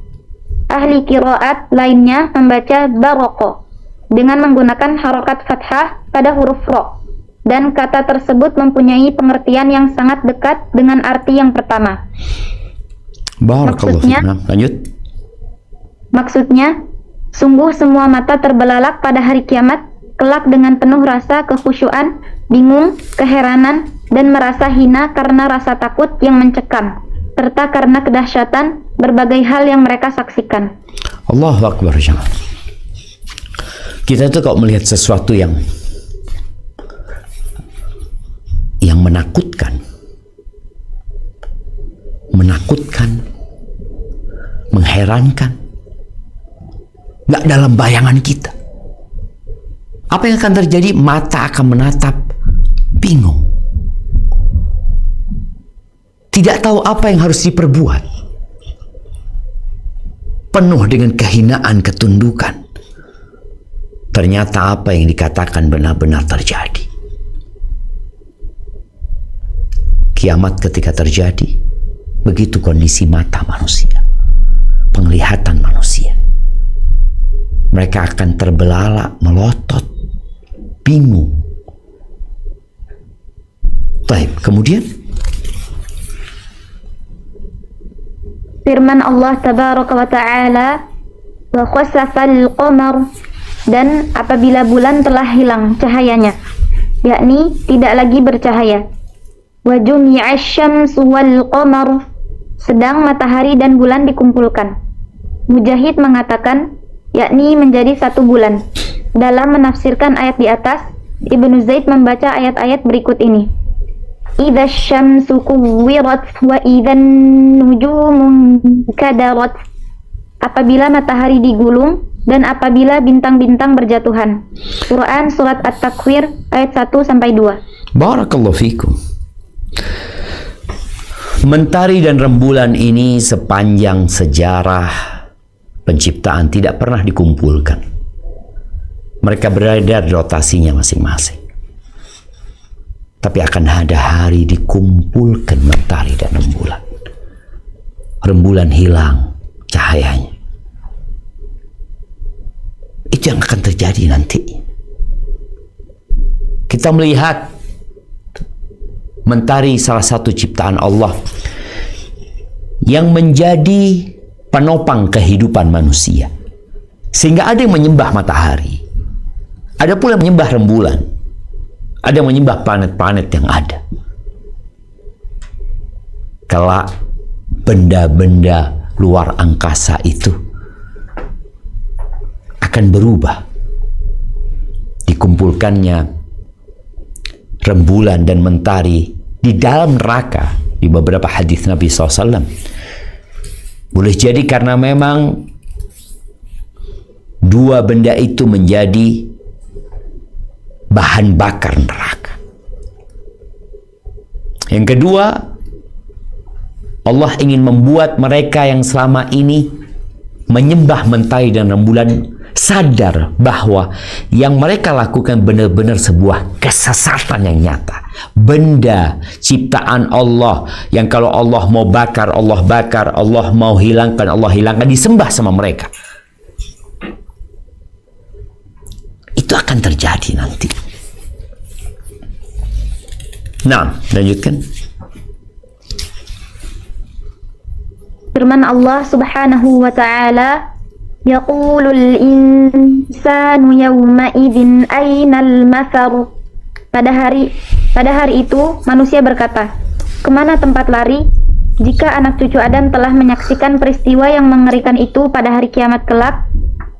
Ahli qiraat lainnya membaca baraqah dengan menggunakan harokat fathah pada huruf ra, dan kata tersebut mempunyai pengertian yang sangat dekat dengan arti yang pertama. Maksudnya, sungguh semua mata terbelalak pada hari kiamat, kelak dengan penuh rasa kekhusyuan, bingung, keheranan, dan merasa hina karena rasa takut yang mencekam, serta karena kedahsyatan berbagai hal yang mereka saksikan. Allahu Akbar. Kita tuh kalau melihat sesuatu yang menakutkan, mengherankan, nggak dalam bayangan kita, apa yang akan terjadi? Mata akan menatap, bingung, tidak tahu apa yang harus diperbuat, penuh dengan kehinaan, ketundukan. Ternyata apa yang dikatakan benar-benar terjadi. Kiamat ketika terjadi, begitu kondisi mata manusia, penglihatan manusia. Mereka akan terbelalak, melotot, bingung. Baik, kemudian firman Allah tabaraka wa ta'ala, wa khasafal qamar, dan apabila bulan telah hilang cahayanya, yakni tidak lagi bercahaya. Wa jumi'asy syamsu wal qamar, sedang matahari dan bulan dikumpulkan. Mujahid mengatakan, yakni menjadi satu bulan. Dalam menafsirkan ayat di atas, Ibnu Zaid membaca ayat-ayat berikut ini. Idza syamsu kuwirat wa idzan nujumu kadarat, apabila matahari digulung dan apabila bintang-bintang berjatuhan. Quran Surat At-Takwir ayat 1-2. Barakallahu fikum. Mentari dan rembulan ini sepanjang sejarah penciptaan tidak pernah dikumpulkan. Mereka berada di rotasinya masing-masing. Tapi akan ada hari dikumpulkan mentari dan rembulan. Rembulan hilang cahayanya. Itu yang akan terjadi nanti. Kita melihat mentari salah satu ciptaan Allah yang menjadi penopang kehidupan manusia. Sehingga ada yang menyembah matahari. Ada pula yang menyembah rembulan. Ada yang menyembah planet-planet yang ada. Kelak benda-benda luar angkasa itu akan berubah. Dikumpulkannya rembulan dan mentari di dalam neraka di beberapa hadis Nabi SAW. Boleh jadi karena memang dua benda itu menjadi bahan bakar neraka. Yang kedua, Allah ingin membuat mereka yang selama ini menyembah mentari dan rembulan sadar bahwa yang mereka lakukan benar-benar sebuah kesesatan yang nyata. Benda ciptaan Allah yang kalau Allah mau bakar, Allah bakar, Allah mau hilangkan, Allah hilangkan, disembah sama mereka. akan terjadi nanti. Nah, lanjutkan. Firman Allah Subhanahu wa taala, yaqulul insanu yawma idzin ainal mafar. Pada hari itu manusia berkata, kemana tempat lari? Jika anak cucu Adam telah menyaksikan peristiwa yang mengerikan itu pada hari kiamat kelak,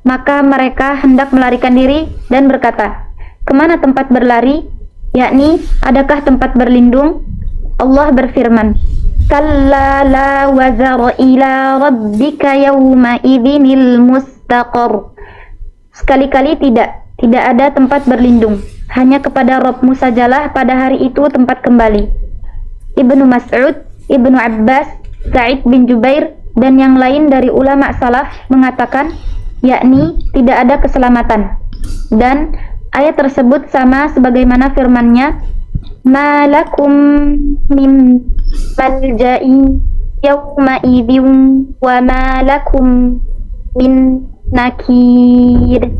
maka mereka hendak melarikan diri dan berkata, kemana tempat berlari? Yakni, adakah tempat berlindung? Allah berfirman, kalla la wazar ila rabbika yawma idzinil mustaqar. Sekali-kali tidak ada tempat berlindung. Hanya kepada Rabbmu sajalah pada hari itu tempat kembali. Ibnu Mas'ud, Ibnu Abbas, Sa'id bin Jubair, dan yang lain dari ulama salaf mengatakan, yakni tidak ada keselamatan. Dan ayat tersebut sama sebagaimana firman-Nya, malakum min malja'i yawma idzin wa malakum min nakir.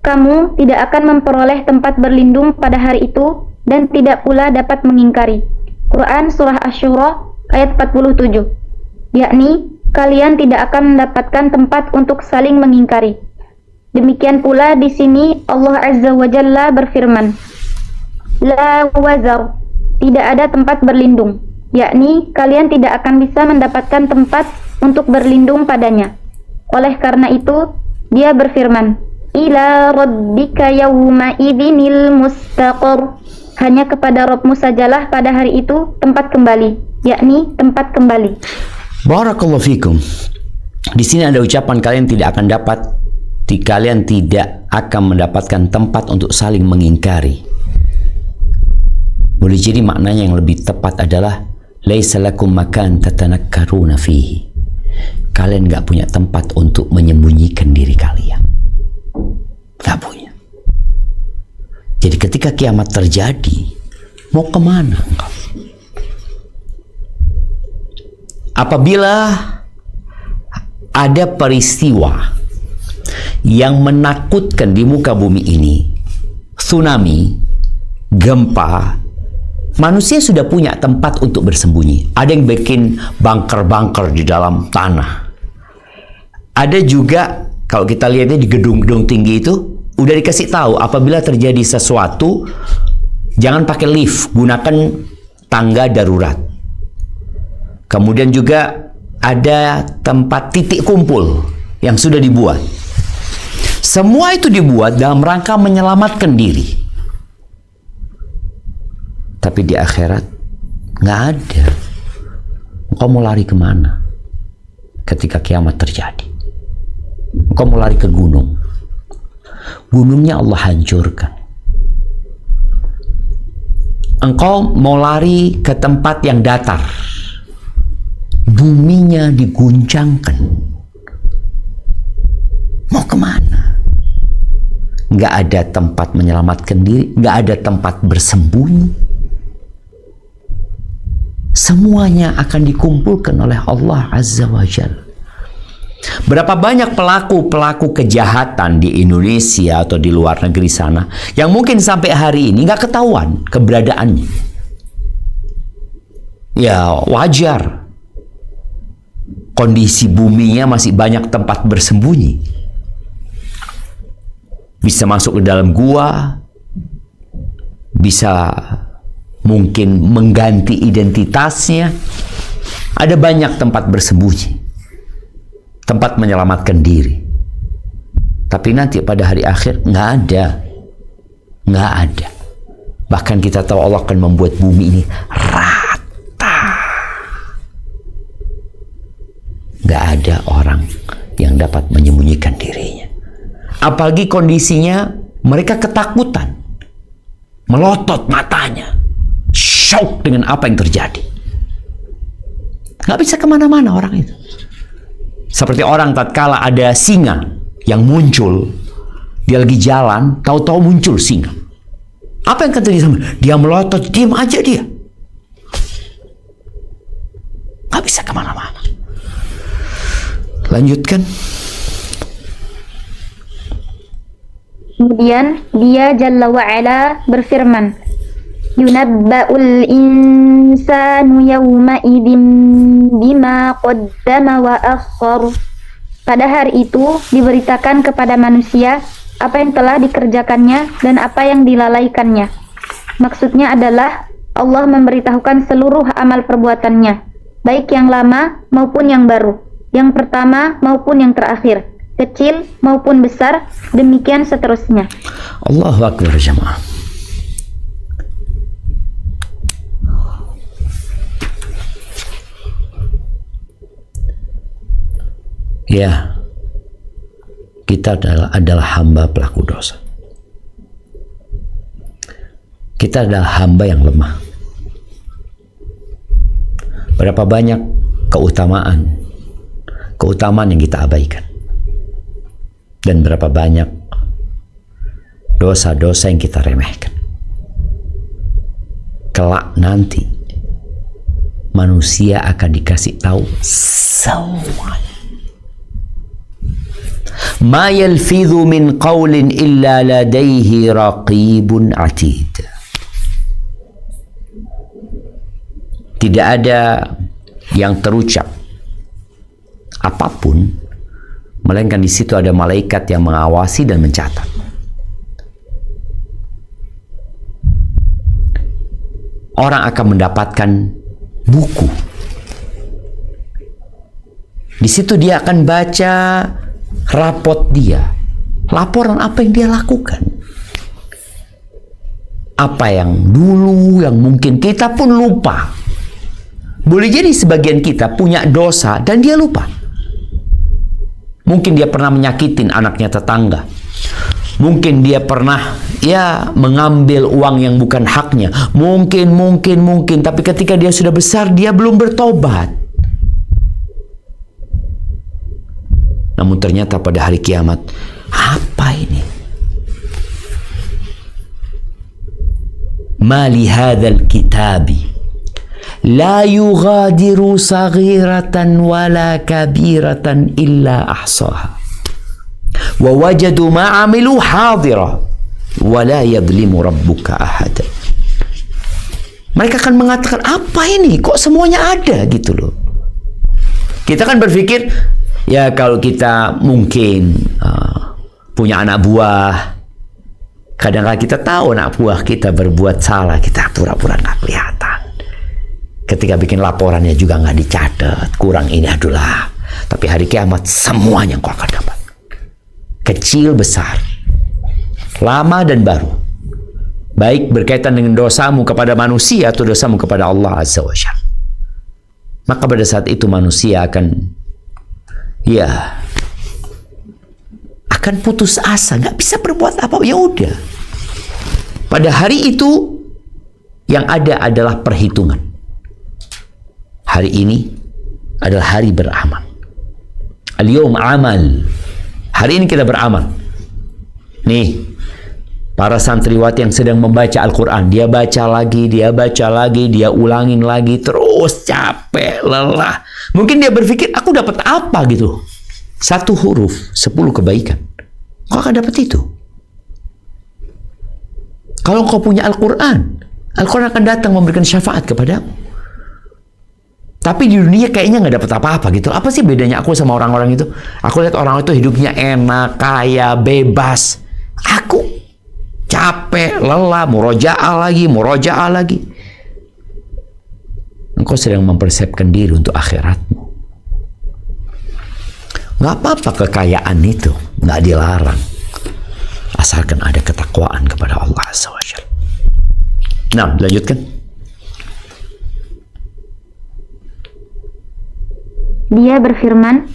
Kamu tidak akan memperoleh tempat berlindung pada hari itu dan tidak pula dapat mengingkari. Quran Surah Asy-Syura ayat 47. Yakni, kalian tidak akan mendapatkan tempat untuk saling mengingkari. Demikian pula di sini Allah Azza wa Jalla berfirman, la wazar, tidak ada tempat berlindung. Yakni, kalian tidak akan bisa mendapatkan tempat untuk berlindung padanya. Oleh karena itu, dia berfirman, ila rabbika yawma idzinil mustaqar. Hanya kepada Rabbmu sajalah pada hari itu tempat kembali, yakni tempat kembali. Barakallahu fikum. Di sini ada ucapan kalian tidak akan mendapatkan tempat untuk saling mengingkari. Boleh jadi maknanya yang lebih tepat adalah laisa lakum makan tatanakkaruna fihi. Kalian nggak punya tempat untuk menyembunyikan diri kalian. Nggak punya. Jadi ketika kiamat terjadi, mau kemana engkau? Apabila ada peristiwa yang menakutkan di muka bumi ini, tsunami, gempa, manusia sudah punya tempat untuk bersembunyi. Ada yang bikin bunker-bunker di dalam tanah. Ada juga, kalau kita lihatnya di gedung-gedung tinggi itu, udah dikasih tahu apabila terjadi sesuatu, jangan pakai lift, gunakan tangga darurat. Kemudian juga ada tempat titik kumpul yang sudah dibuat. Semua itu dibuat dalam rangka menyelamatkan diri. Tapi di akhirat nggak ada. Engkau mau lari kemana ketika kiamat terjadi? Engkau mau lari ke gunung. Gunungnya Allah hancurkan. Engkau mau lari ke tempat yang datar. Buminya diguncangkan. Mau kemana? Nggak ada tempat menyelamatkan diri, nggak ada tempat bersembunyi. Semuanya akan dikumpulkan oleh Allah Azza wa Jalla. Berapa banyak pelaku kejahatan di Indonesia atau di luar negeri sana yang mungkin sampai hari ini nggak ketahuan keberadaannya. Ya wajar. Kondisi buminya masih banyak tempat bersembunyi. Bisa masuk ke dalam gua, bisa mungkin mengganti identitasnya. Ada banyak tempat bersembunyi, tempat menyelamatkan diri. Tapi nanti pada hari akhir nggak ada. Bahkan kita tahu Allah akan membuat bumi ini rata. Nggak ada orang yang dapat menyembunyikan dirinya. Apalagi kondisinya mereka ketakutan, melotot matanya, shock dengan apa yang terjadi. Nggak bisa kemana-mana orang itu. Seperti orang tatkala ada singa yang muncul, dia lagi jalan, tahu-tahu muncul singa. Apa yang terjadi sama dia? Dia melotot, diam aja dia. Nggak bisa kemana-mana. Lanjutkan. Kemudian Dia Jalla wa'ala berfirman, Yunabba'ul insanu yawma idzin bima qaddama wa akhkhar. Pada hari itu diberitakan kepada manusia apa yang telah dikerjakannya dan apa yang dilalaikannya. Maksudnya adalah Allah memberitahukan seluruh amal perbuatannya, baik yang lama maupun yang baru, yang pertama maupun yang terakhir, kecil maupun besar, demikian seterusnya. Allahu Akbar jemaah. Ya, kita adalah hamba pelaku dosa. Kita adalah hamba yang lemah. Berapa banyak keutamaan yang kita abaikan. Dan berapa banyak dosa-dosa yang kita remehkan. Kelak nanti manusia akan dikasih tahu semuanya. Ma yalfidhu min qawlin illa ladaihi raqibun atid. Tidak ada yang terucap apapun melainkan di situ ada malaikat yang mengawasi dan mencatat. Orang akan mendapatkan buku. Di situ dia akan baca rapot dia, laporan apa yang dia lakukan, apa yang dulu yang mungkin kita pun lupa. Boleh jadi sebagian kita punya dosa dan dia lupa. Mungkin dia pernah menyakitin anaknya tetangga, mungkin dia pernah mengambil uang yang bukan haknya, mungkin, tapi ketika dia sudah besar dia belum bertobat. Namun ternyata pada hari kiamat, apa ini? Ma li hadzal kitabi la yughadiru saghiratan wala kabiratan illa ahsaha wa wajadu ma amilu hadira wa la yadhlimu rabbuka ahada. Mereka akan mengatakan, apa ini? Kok semuanya ada gitu loh. Kita kan berpikir, ya kalau kita mungkin punya anak buah, kadang-kadang kita tahu anak buah kita berbuat salah, kita pura-pura nggak kelihatan. Ketika bikin laporannya juga nggak dicatat, kurang ini adalah. Tapi hari kiamat semuanya kau akan dapat, kecil besar, lama dan baru, baik berkaitan dengan dosamu kepada manusia atau dosamu kepada Allah Azza wa Jalla. Maka pada saat itu manusia akan putus asa, nggak bisa berbuat apa, ya udah. Pada hari itu yang ada adalah perhitungan. Hari ini adalah hari beramal. Al-yawm amal. Hari ini kita beramal. Nih, para santriwati yang sedang membaca Al-Quran, dia baca lagi, dia ulangin lagi, terus capek, lelah. Mungkin dia berpikir, aku dapat apa gitu? 1 huruf, 10 kebaikan. Kau akan dapat itu. Kalau kau punya Al-Quran akan datang memberikan syafaat kepadamu. Tapi di dunia kayaknya nggak dapat apa-apa gitu. Apa sih bedanya aku sama orang-orang itu? Aku lihat orang itu hidupnya enak, kaya, bebas. Aku capek, lelah, murojaah lagi. Engkau sedang mempersiapkan diri untuk akhiratmu. Nggak apa-apa kekayaan itu, nggak dilarang, asalkan ada ketakwaan kepada Allah Azza wa Jalla. Nah, lanjutkan. Dia berfirman,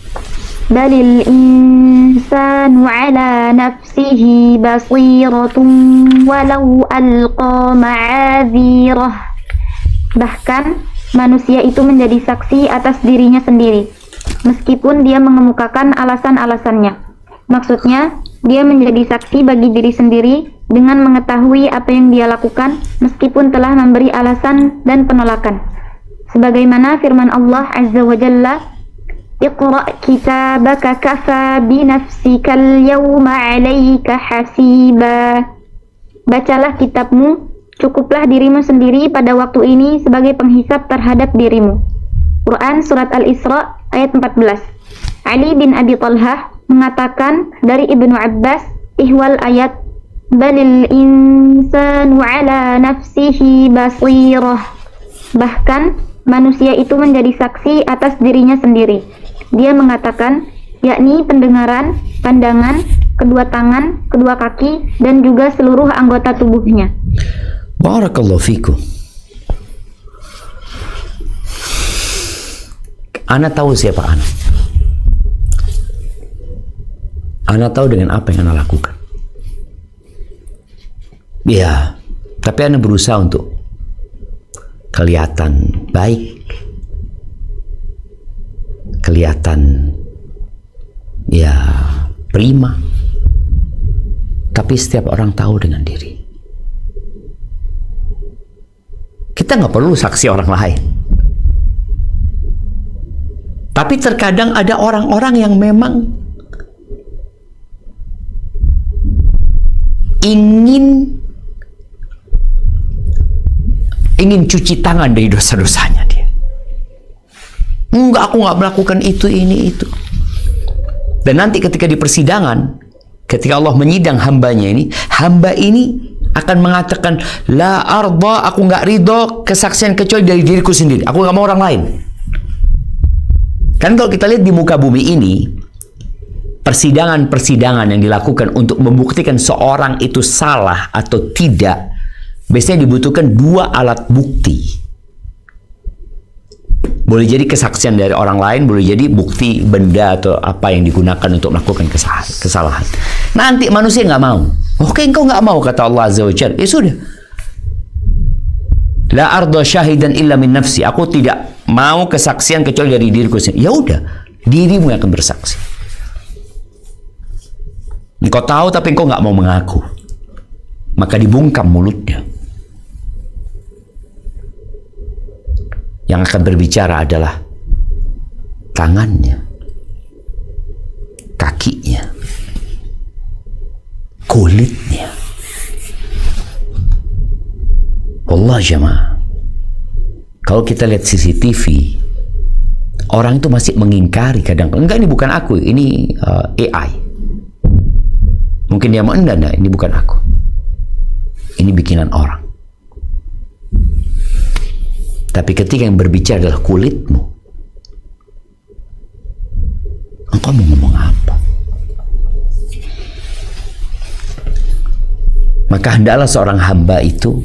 Balil insanu ala nafsihi basiratun walau alqa ma'adzirah. Bahkan manusia itu menjadi saksi atas dirinya sendiri, meskipun dia mengemukakan alasan-alasannya. Maksudnya, dia menjadi saksi bagi diri sendiri dengan mengetahui apa yang dia lakukan, meskipun telah memberi alasan dan penolakan. Sebagaimana firman Allah Azza wa Jalla, Iqra' kitabaka kafa binafsikal yawma 'alaika hasiba. Bacalah kitabmu, cukuplah dirimu sendiri pada waktu ini sebagai penghisap terhadap dirimu. Quran Surat Al-Isra ayat 14. Ali bin Abi Thalhah mengatakan dari Ibnu Abbas ihwal ayat, balil insanu ala nafsihi basirah. Bahkan manusia itu menjadi saksi atas dirinya sendiri. Dia mengatakan, yakni pendengaran, pandangan, kedua tangan, kedua kaki, dan juga seluruh anggota tubuhnya. Barakallahu fikum. Ana tahu siapa Ana. Ana tahu dengan apa yang Ana lakukan. Ya, tapi Ana berusaha untuk kelihatan baik, kelihatan ya prima. Tapi setiap orang tahu dengan diri. Kita nggak perlu saksi orang lain. Tapi terkadang ada orang-orang yang memang ingin cuci tangan dari dosa-dosanya dia. Enggak, aku nggak melakukan itu, ini, itu. Dan nanti ketika di persidangan, ketika Allah menyidang hambanya ini, hamba ini akan mengatakan, la arda, aku nggak ridho kesaksian kecuali dari diriku sendiri. Aku nggak mau orang lain. Kan kalau kita lihat di muka bumi ini, persidangan-persidangan yang dilakukan untuk membuktikan seorang itu salah atau tidak, biasanya dibutuhkan dua alat bukti. Boleh jadi kesaksian dari orang lain, boleh jadi bukti benda atau apa yang digunakan untuk melakukan kesalahan. Nanti manusia nggak mau. Oke, engkau nggak mau, kata Allah Azza wa Jalla. Ya sudah. La arda syahidan illa min nafsi. Aku tidak mau kesaksian kecuali dari diriku sendiri. Ya udah, dirimu yang akan bersaksi. Engkau tahu tapi engkau nggak mau mengaku. Maka dibungkam mulutnya. Yang akan berbicara adalah tangannya, kakinya, kulitnya. Wallah jemaah, kalau kita lihat CCTV, orang itu masih mengingkari kadang. Enggak, ini bukan aku, ini AI. Mungkin dia mau, enggak, ini bukan aku. Ini bikinan orang. Tapi ketika yang berbicara adalah kulitmu, engkau mau ngomong apa? Maka hendaklah seorang hamba itu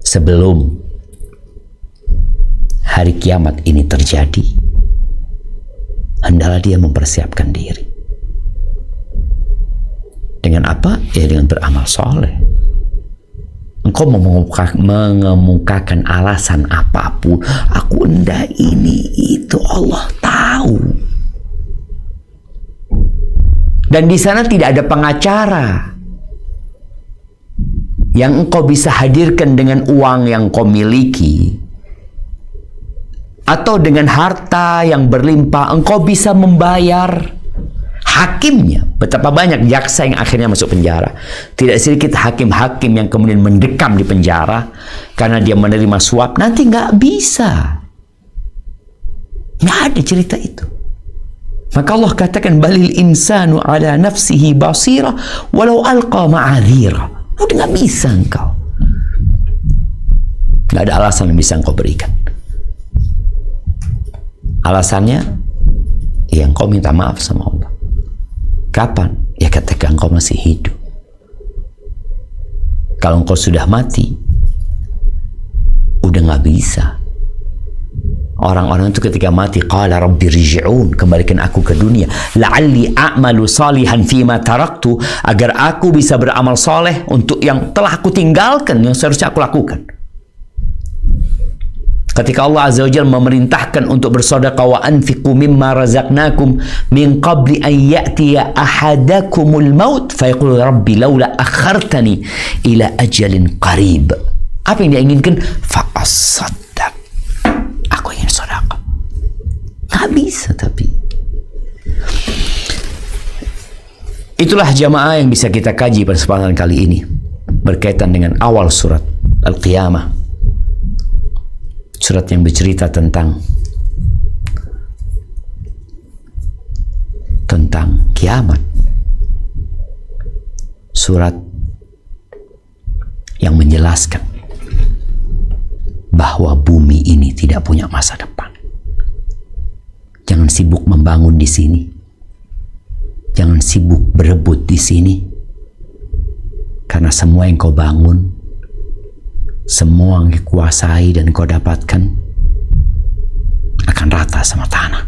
sebelum hari kiamat ini terjadi, hendaklah dia mempersiapkan diri. Dengan apa? Ya dengan beramal soleh. Engkau mengemukakan alasan apapun, aku enggak ini itu, Allah tahu. Dan di sana tidak ada pengacara yang engkau bisa hadirkan dengan uang yang kau miliki atau dengan harta yang berlimpah. Engkau bisa membayar hakimnya. Betapa banyak jaksa yang akhirnya masuk penjara. Tidak sedikit hakim-hakim yang kemudian mendekam di penjara karena dia menerima suap. Nanti nggak bisa. Nggak ada cerita itu. Maka Allah katakan, balil insanu ala nafsihi basira walau alqa ma'adhira. Udah nggak bisa engkau. Nggak ada alasan yang bisa engkau berikan. Alasannya, ya engkau minta maaf sama Allah. Kapan? Ya ketika engkau masih hidup. Kalau engkau sudah mati, udah nggak bisa. Orang-orang itu ketika mati, qala rabbi rji'un, kembalikan aku ke dunia, la'alli a'malu salihan fima taraktu, agar aku bisa beramal soleh untuk yang telah aku tinggalkan, yang seharusnya aku lakukan. Ketika Allah Azza wa Jalla memerintahkan untuk bersedekah, wa anfiqu mimma razaqnakum min qabli an ya'tiya ahadakumul maut fa yaqul rabbi laula akhartani ila ajalin qarib. Apa yang dia inginkan? Fa asaddaq. Aku ingin sedekah. Nggak bisa tapi Itulah jamaah yang bisa kita kaji pada kesempatan kali ini berkaitan dengan awal surat Al-Qiyamah. Surat yang bercerita tentang kiamat. Surat yang menjelaskan bahwa bumi ini tidak punya masa depan. Jangan sibuk membangun di sini. Jangan sibuk berebut di sini. Karena semua yang kau bangun, semua yang kau kuasai dan kau dapatkan akan rata sama tanah.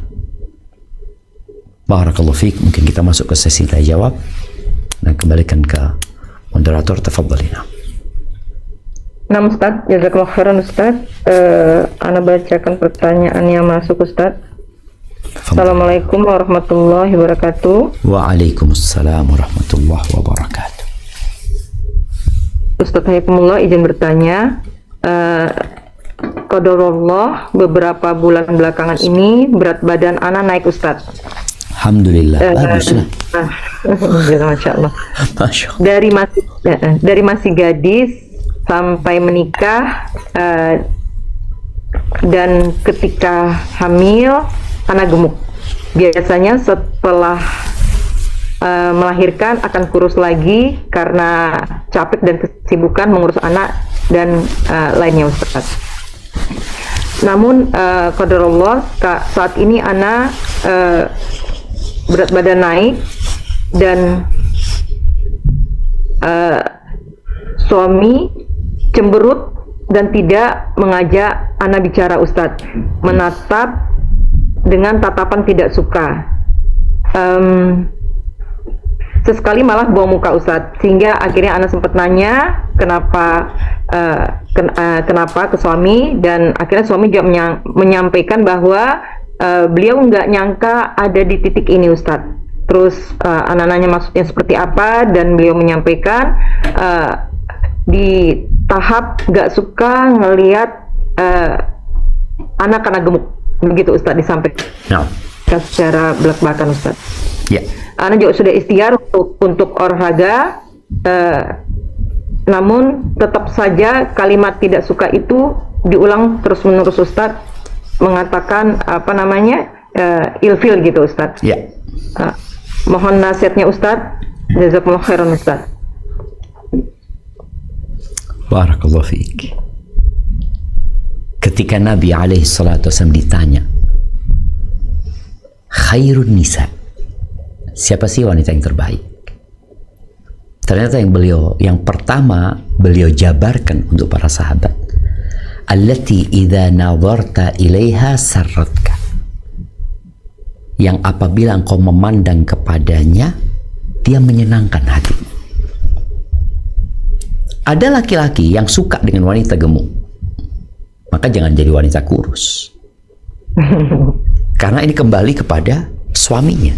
Barakallahu fiik. Mungkin kita masuk ke sesi tanya jawab dan kembalikan ke moderator. Tafadhalina. Nah Ustaz, jazakallahu khairan Ustaz. Ana bacakan pertanyaan yang masuk Ustaz. Assalamualaikum warahmatullahi wabarakatuh. Waalaikumsalam warahmatullahi wabarakatuh. Ustaz Hayakumullah, izin bertanya. Qadarullah, beberapa bulan belakangan ini berat badan ana naik Ustaz. Alhamdulillah, baguslah. Masya Allah. Masya Allah. Dari masih gadis sampai menikah, dan ketika hamil anak gemuk. Biasanya setelah melahirkan akan kurus lagi karena capek dan kesibukan mengurus anak dan lainnya Ustaz. Namun qadarullah saat ini anak berat badan naik dan suami cemberut dan tidak mengajak anak bicara Ustadz, menatap dengan tatapan tidak suka, sesekali malah buang muka Ustadz, sehingga akhirnya anak sempat nanya kenapa ke suami, dan akhirnya suami juga menyampaikan bahwa beliau nggak nyangka ada di titik ini Ustadz. Terus anak nanya maksudnya seperti apa, dan beliau menyampaikan di tahap nggak suka ngelihat anak karena gemuk, begitu Ustadz disampaikan. Nah, Secara belak-belakan Ustadz. ya. Anak juga sudah ikhtiar untuk olahraga, namun tetap saja kalimat tidak suka itu diulang terus-menerus Ustadz, mengatakan ilfil gitu Ustadz. Ya. Mohon nasihatnya Ustadz. Jazakumullah khairan Ustadz. Barakallahu fiik. Ketika Nabi alaihi salatu wasallam ditanya, khairun nisa, siapa sih wanita yang terbaik? Ternyata yang pertama beliau jabarkan untuk para sahabat, allati idza nadharta ilaiha sarratka, yang apabila engkau memandang kepadanya dia menyenangkan hati. Ada laki-laki yang suka dengan wanita gemuk, maka jangan jadi wanita kurus. Karena ini kembali kepada suaminya.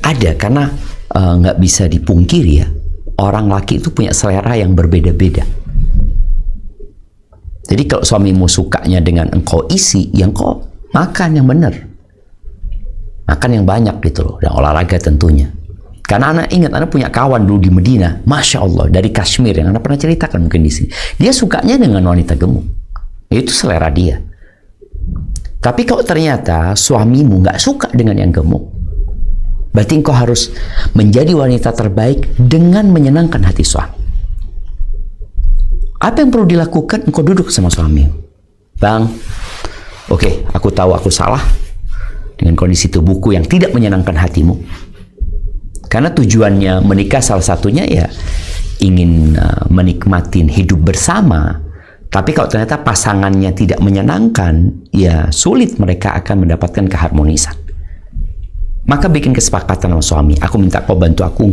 Ada, karena nggak bisa dipungkiri ya, orang laki itu punya selera yang berbeda-beda. Jadi kalau suamimu sukanya dengan engkau isi, yang engkau makan yang benar, makan yang banyak gitu loh, dan olahraga tentunya. Karena anak ingat, anak punya kawan dulu di Medina, Masya Allah, dari Kashmir, yang anak pernah ceritakan mungkin di sini. Dia sukanya dengan wanita gemuk. Itu selera dia. Tapi kalau ternyata suamimu nggak suka dengan yang gemuk, berarti engkau harus menjadi wanita terbaik dengan menyenangkan hati suami. Apa yang perlu dilakukan? Engkau duduk sama suami. Bang, oke, aku tahu aku salah dengan kondisi tubuhku yang tidak menyenangkan hatimu. Karena tujuannya menikah salah satunya ya ingin menikmatin hidup bersama. Tapi kalau ternyata pasangannya tidak menyenangkan, ya sulit mereka akan mendapatkan keharmonisan. Maka bikin kesepakatan sama suami, aku minta kau bantu aku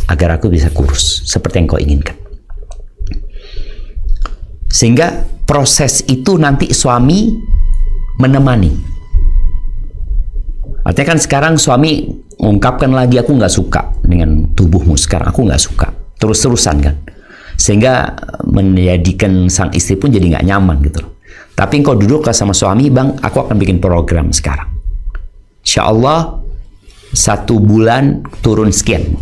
agar aku bisa kurus seperti yang kau inginkan. Sehingga proses itu nanti suami menemani. Artinya kan sekarang suami mengungkapkan lagi, aku nggak suka dengan tubuhmu sekarang, aku nggak suka, terus-terusan kan, sehingga menjadikan sang istri pun jadi nggak nyaman gitu loh. Tapi engkau duduk sama suami, bang, aku akan bikin program sekarang, insya Allah 1 bulan turun sekian.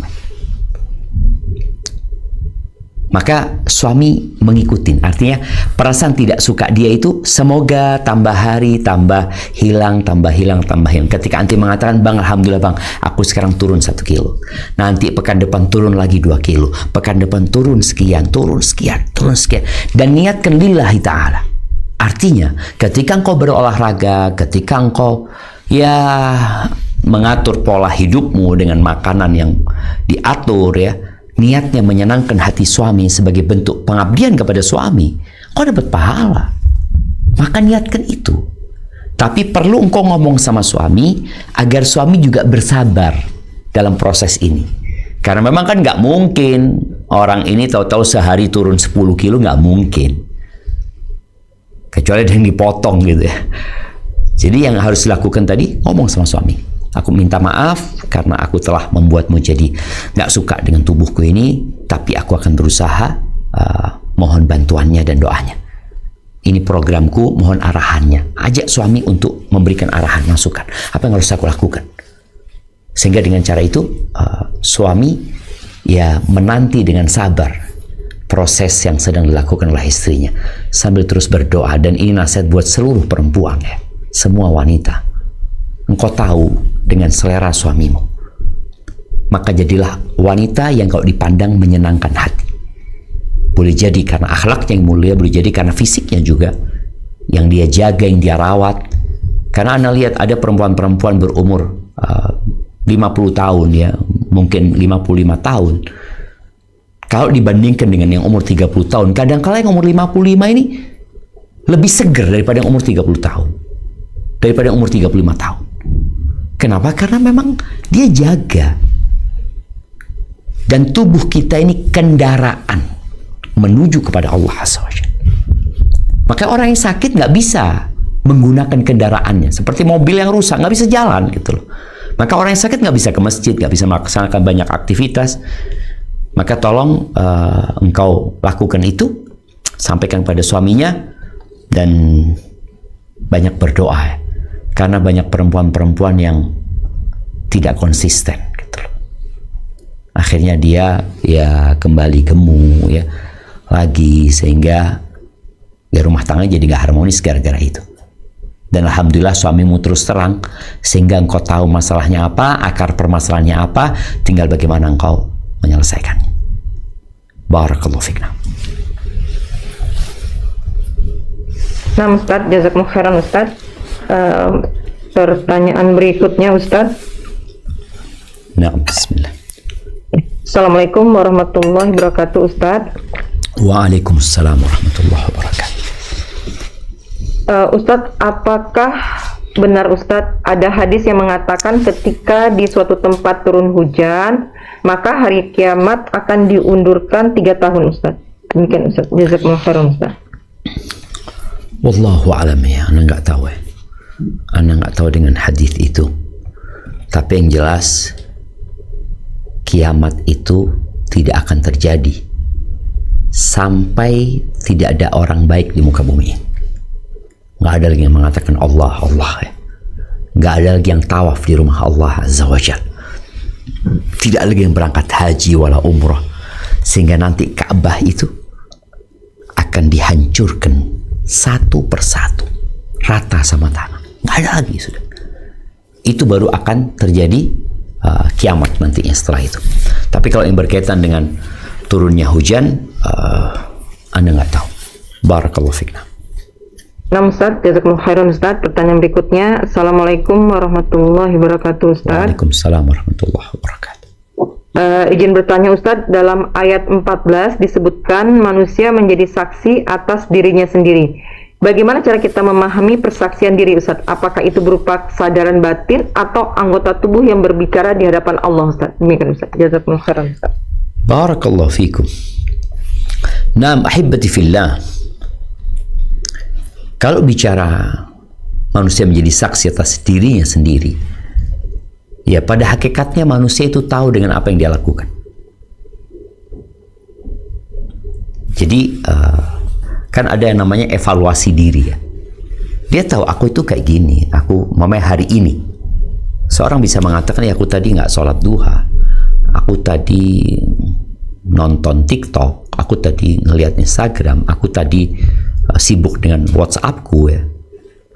Maka suami mengikuti. Artinya perasaan tidak suka dia itu semoga tambah hari, tambah hilang, tambah hilang, tambah hilang. Ketika anti mengatakan, bang, alhamdulillah bang, aku sekarang turun 1 kilo. Nanti pekan depan turun lagi 2 kilo. Pekan depan turun sekian, turun sekian, turun sekian. Dan niatkan lillahi ta'ala. Artinya ketika engkau berolahraga, ketika engkau mengatur pola hidupmu dengan makanan yang diatur niatnya menyenangkan hati suami sebagai bentuk pengabdian kepada suami, kau dapat pahala. Maka niatkan itu. Tapi perlu engkau ngomong sama suami agar suami juga bersabar dalam proses ini. Karena memang kan nggak mungkin orang ini tahu-tahu sehari turun 10 kilo, nggak mungkin. Kecuali ada yang dipotong gitu ya. Jadi yang harus dilakukan tadi, ngomong sama suami. Aku minta maaf karena aku telah membuatmu jadi nggak suka dengan tubuhku ini, tapi aku akan berusaha, mohon bantuannya dan doanya. Ini programku, mohon arahannya. Ajak suami untuk memberikan arahan, masukan. Apa yang harus aku lakukan? Sehingga dengan cara itu, suami menanti dengan sabar proses yang sedang dilakukan oleh istrinya sambil terus berdoa. Dan ini nasihat buat seluruh perempuan semua wanita. Engkau tahu dengan selera suamimu, maka jadilah wanita yang kau dipandang menyenangkan hati. Boleh jadi karena akhlaknya yang mulia, boleh jadi karena fisiknya juga yang dia jaga, yang dia rawat. Karena Anda lihat ada perempuan-perempuan berumur 50 tahun mungkin 55 tahun. Kalau dibandingkan dengan yang umur 30 tahun, kadang-kala yang umur 55 ini lebih seger daripada yang umur 30 tahun. Daripada yang umur 35 tahun. Kenapa? Karena memang dia jaga. Dan tubuh kita ini kendaraan menuju kepada Allah SWT. Maka orang yang sakit nggak bisa menggunakan kendaraannya. Seperti mobil yang rusak, nggak bisa jalan gitu loh. Maka orang yang sakit nggak bisa ke masjid, nggak bisa melaksanakan banyak aktivitas. Maka tolong engkau lakukan itu, sampaikan pada suaminya, dan banyak berdoa. Karena banyak perempuan-perempuan yang tidak konsisten gitu loh. Akhirnya dia kembali gemuk lagi, sehingga rumah tangga jadi nggak harmonis gara-gara itu. Dan alhamdulillah suamimu terus terang sehingga engkau tahu masalahnya apa, akar permasalahannya apa, tinggal bagaimana engkau menyelesaikannya. Barakallahu fikna. Nah Ustaz, jazakumullah khairan Ustaz. Pertanyaan berikutnya Ustaz. Nah, bismillah. Assalamualaikum warahmatullahi wabarakatuh Ustaz. Waalaikumsalam warahmatullahi wabarakatuh. Ustaz, apakah benar Ustaz ada hadis yang mengatakan ketika di suatu tempat turun hujan maka hari kiamat akan diundurkan 3 tahun Ustaz? Demikian Ustaz. Jazakumullah khairan Ustaz. Wallahu a'lam Anda nggak tahu Anda nggak tahu dengan hadis itu. Tapi yang jelas kiamat itu tidak akan terjadi sampai tidak ada orang baik di muka bumi. Nggak ada lagi yang mengatakan Allah, Allah Nggak ada lagi yang tawaf di rumah Allah Azza wa Jalla. Tidak lagi yang berangkat haji wala umrah. Sehingga nanti Ka'bah itu akan dihancurkan satu persatu, rata sama tanah. Nggak ada lagi sudah. Itu baru akan terjadi kiamat nantinya setelah itu. Tapi kalau yang berkaitan dengan turunnya hujan, Anda nggak tahu. Barakallahu fikna. Nah Ustaz, jazakumullah khairan Ustaz. Pertanyaan berikutnya. Assalamualaikum warahmatullahi wabarakatuh Ustaz. Waalaikumsalam warahmatullahi wabarakatuh. Izin bertanya Ustaz, dalam ayat 14 disebutkan manusia menjadi saksi atas dirinya sendiri. Bagaimana cara kita memahami persaksian diri Ustaz? Apakah itu berupa kesadaran batin atau anggota tubuh yang berbicara di hadapan Allah Ustaz? Demikian Ustaz. Jazakumullah khairan Ustaz. Barakallahu fikum. Naam ahibati fillah. Kalau bicara manusia menjadi saksi atas dirinya sendiri, ya pada hakikatnya manusia itu tahu dengan apa yang dia lakukan. Jadi kan ada yang namanya evaluasi diri ya. Dia tahu aku itu kayak gini, aku mamanya hari ini Seorang bisa mengatakan, ya aku tadi nggak sholat duha, aku tadi nonton TikTok, aku tadi ngelihat Instagram, aku tadi sibuk dengan WhatsAppku ya.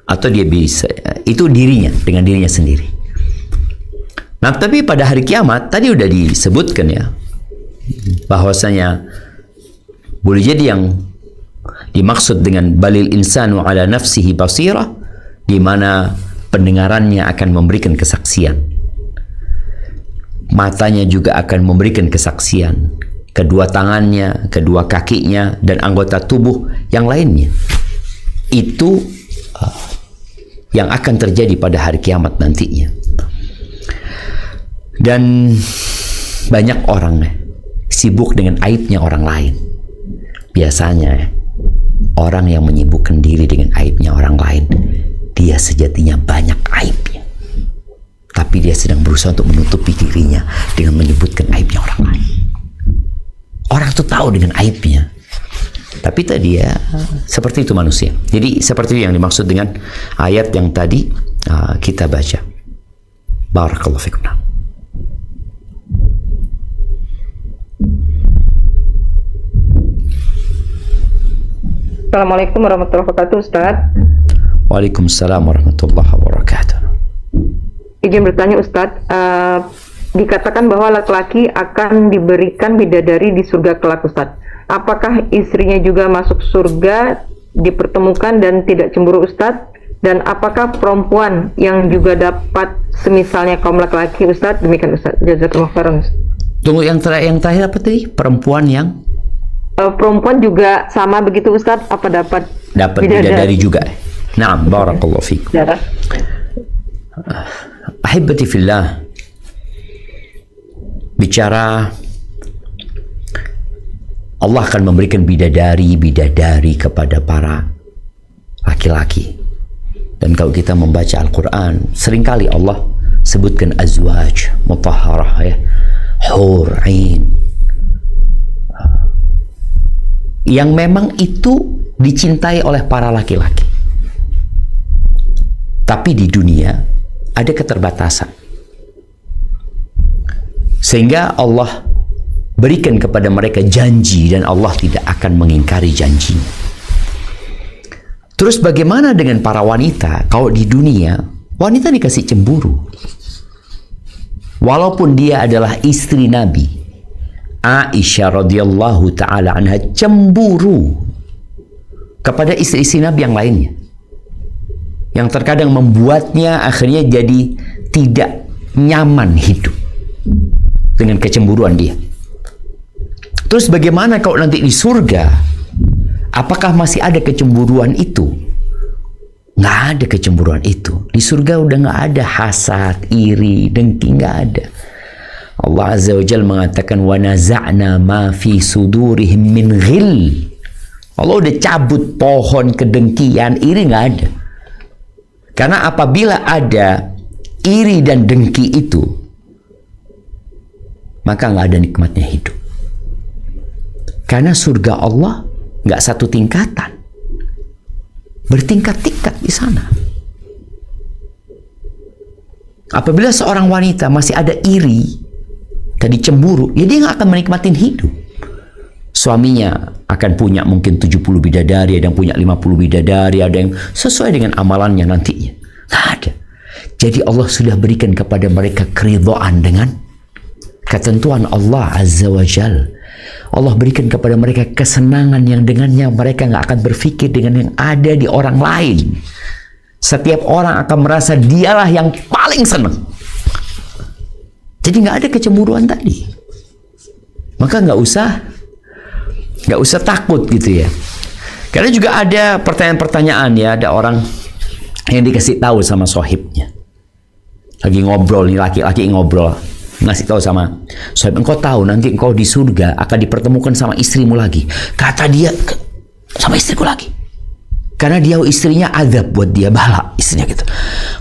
Atau dia bisa, itu dirinya, dengan dirinya sendiri. Nah, tapi pada hari kiamat, tadi udah disebutkan ya, bahwasanya boleh jadi yang dimaksud dengan balil insanu ala nafsihi basirah, di mana pendengarannya akan memberikan kesaksian, matanya juga akan memberikan kesaksian, kedua tangannya, kedua kakinya, dan anggota tubuh yang lainnya. Itu yang akan terjadi pada hari kiamat nantinya. Dan banyak orang sibuk dengan aibnya orang lain. Biasanya orang yang menyibukkan diri dengan aibnya orang lain, dia sejatinya banyak aibnya, tapi dia sedang berusaha untuk menutupi dirinya dengan menyebutkan aibnya orang lain. Orang tuh tahu dengan aibnya, tapi tadi ya seperti itu manusia. Jadi seperti itu yang dimaksud dengan ayat yang tadi kita baca. Barakallahu fikum. Assalamualaikum warahmatullahi wabarakatuh, Ustaz. Waalaikumsalam warahmatullahi wabarakatuh. Izin bertanya, Ustaz. Dikatakan bahwa laki-laki akan diberikan bidadari di surga kelak, Ustaz. Apakah istrinya juga masuk surga, dipertemukan dan tidak cemburu, Ustaz? Dan apakah perempuan yang juga dapat semisalnya kaum laki-laki, Ustaz? Demikian, Ustaz. Jazakallahu khairan, Ustaz. Tunggu, yang terakhir apa tadi? Perempuan yang perempuan juga sama begitu, Ustaz? Apa dapat bidadari juga? Naam, barakallahu fikum. Ahibati fillah, bicara Allah akan memberikan bidadari kepada para laki-laki. Dan kalau kita membaca Al-Quran, seringkali Allah sebutkan azwaj mutahharah, ya, hur ain, yang memang itu dicintai oleh para laki-laki. Tapi di dunia ada keterbatasan, sehingga Allah berikan kepada mereka janji, dan Allah tidak akan mengingkari janjinya. Terus bagaimana dengan para wanita? Kalau di dunia, wanita dikasih cemburu. Walaupun dia adalah istri Nabi, Aisyah radhiyallahu ta'ala anha cemburu kepada istri-istri Nabi yang lainnya, yang terkadang membuatnya akhirnya jadi tidak nyaman hidup dengan kecemburuan dia. Terus bagaimana kalau nanti di surga? Apakah masih ada kecemburuan itu? Nggak ada kecemburuan itu. Di surga udah nggak ada hasad, iri, dengki, nggak ada. Allah Azza wa Jalla mengatakan, wa naza'na ma fi sudurihim min ghil. Allah udah cabut pohon kedengkian, iri nggak ada. Karena apabila ada iri dan dengki itu, maka nggak ada nikmatnya hidup. Karena surga Allah nggak satu tingkatan, bertingkat-tingkat di sana. Apabila seorang wanita masih ada iri, tadi cemburu, ya dia nggak akan menikmatin hidup. Suaminya akan punya mungkin 70 bidadari, ada yang punya 50 bidadari, ada yang sesuai dengan amalannya nantinya. Nggak ada. Jadi Allah sudah berikan kepada mereka keridhaan dengan ketentuan Allah Azza wa Jal. Allah berikan kepada mereka kesenangan yang dengannya mereka nggak akan berpikir dengan yang ada di orang lain. Setiap orang akan merasa dialah yang paling senang. Jadi nggak ada kecemburuan tadi. Maka nggak usah takut gitu ya. Karena juga ada pertanyaan-pertanyaan ya, ada orang yang dikasih tahu sama sohibnya. Lagi ngobrol nih, laki-laki ngobrol, ngasih tahu sama sohib, engkau tahu nanti engkau di surga akan dipertemukan sama istrimu lagi. Kata dia, sama istriku lagi. Karena dia istrinya azab buat dia, bala istrinya gitu.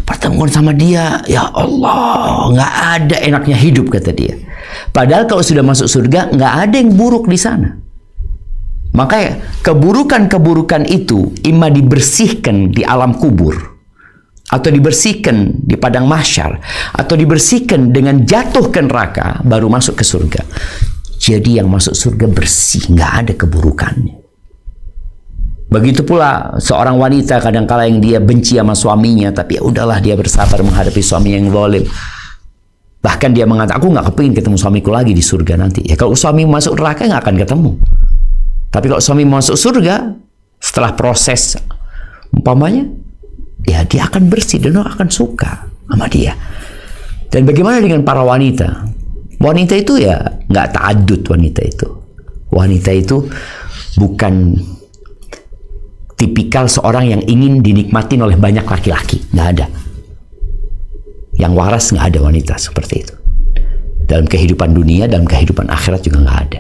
Pertemuan sama dia, ya Allah, nggak ada enaknya hidup kata dia. Padahal kalau sudah masuk surga nggak ada yang buruk di sana. Maka keburukan-keburukan itu imma dibersihkan di alam kubur atau dibersihkan di padang mahsyar, atau dibersihkan dengan jatuh ke neraka, baru masuk ke surga. Jadi yang masuk surga bersih, nggak ada keburukannya. Begitu pula seorang wanita kadang-kala yang dia benci sama suaminya, tapi ya udahlah dia bersabar menghadapi suami yang zalim. Bahkan dia mengatakan, aku nggak kepingin ketemu suamiku lagi di surga nanti. Ya kalau suami masuk neraka nggak akan ketemu. Tapi kalau suami masuk surga, setelah proses umpamanya, ya dia akan bersih dan orang akan suka sama dia. Dan bagaimana dengan para wanita? Wanita itu ya nggak ta'addud wanita itu. Wanita itu bukan tipikal seorang yang ingin dinikmatin oleh banyak laki-laki. Nggak ada. Yang waras nggak ada wanita seperti itu. Dalam kehidupan dunia, dalam kehidupan akhirat juga nggak ada.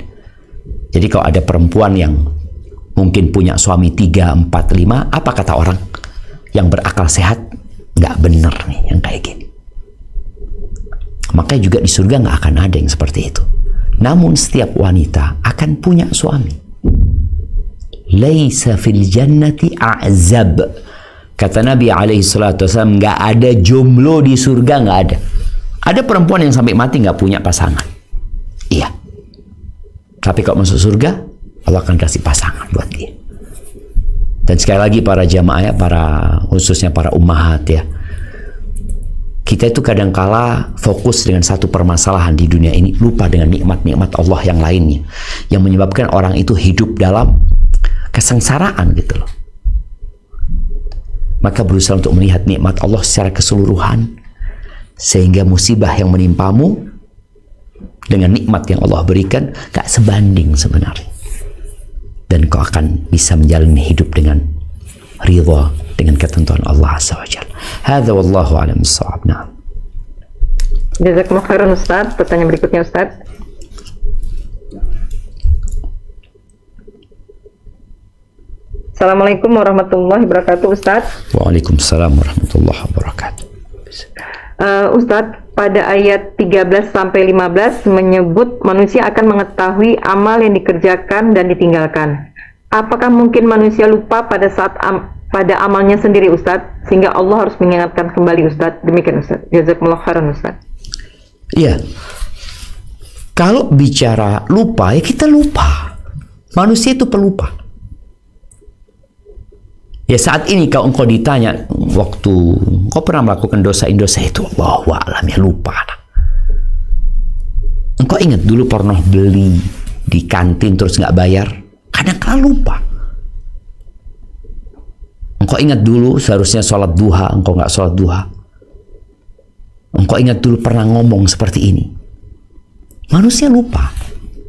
Jadi kalau ada perempuan yang mungkin punya suami 3, 4, 5, apa kata orang yang berakal sehat? Nggak bener nih yang kayak gini. Makanya juga di surga nggak akan ada yang seperti itu. Namun setiap wanita akan punya suami. Laisa fil jannati a'zab. Kata Nabi SAW, nggak ada jomblo di surga, nggak ada. Ada perempuan yang sampai mati nggak punya pasangan. Iya. Tapi kalau masuk surga, Allah akan kasih pasangan buat dia. Dan sekali lagi para jamaah ya, khususnya para ummahat ya, kita itu kadangkala fokus dengan satu permasalahan di dunia ini, lupa dengan nikmat-nikmat Allah yang lainnya, yang menyebabkan orang itu hidup dalam kesengsaraan gitu loh. Maka berusaha untuk melihat nikmat Allah secara keseluruhan, sehingga musibah yang menimpamu dengan nikmat yang Allah berikan gak sebanding sebenarnya. Dan kau akan bisa menjalani hidup dengan ridha, dengan ketentuan Allah Azza wa Jalla. Hadza wallahu a'lam bissawab. Na'am. Jazakumullah khairan Ustaz. Pertanyaan berikutnya Ustaz. Assalamualaikum warahmatullahi wabarakatuh Ustaz. Waalaikumsalam warahmatullahi wabarakatuh. Ustaz, pada ayat 13-15 menyebut manusia akan mengetahui amal yang dikerjakan dan ditinggalkan. Apakah mungkin manusia lupa pada saat pada amalnya sendiri Ustaz, sehingga Allah harus mengingatkan kembali Ustaz? Demikian Ustaz. Jazakumullah khairan Ustaz. Iya. Kalau bicara lupa, ya kita lupa. Manusia itu pelupa. Ya saat ini kalau engkau ditanya, waktu engkau pernah melakukan dosa-dosa itu, Allahu a'lam, ya lupa. Engkau ingat dulu pernah beli di kantin terus nggak bayar? Kadang-kadang lupa. Engkau ingat dulu seharusnya sholat duha, engkau nggak sholat duha. Engkau ingat dulu pernah ngomong seperti ini. Manusia lupa,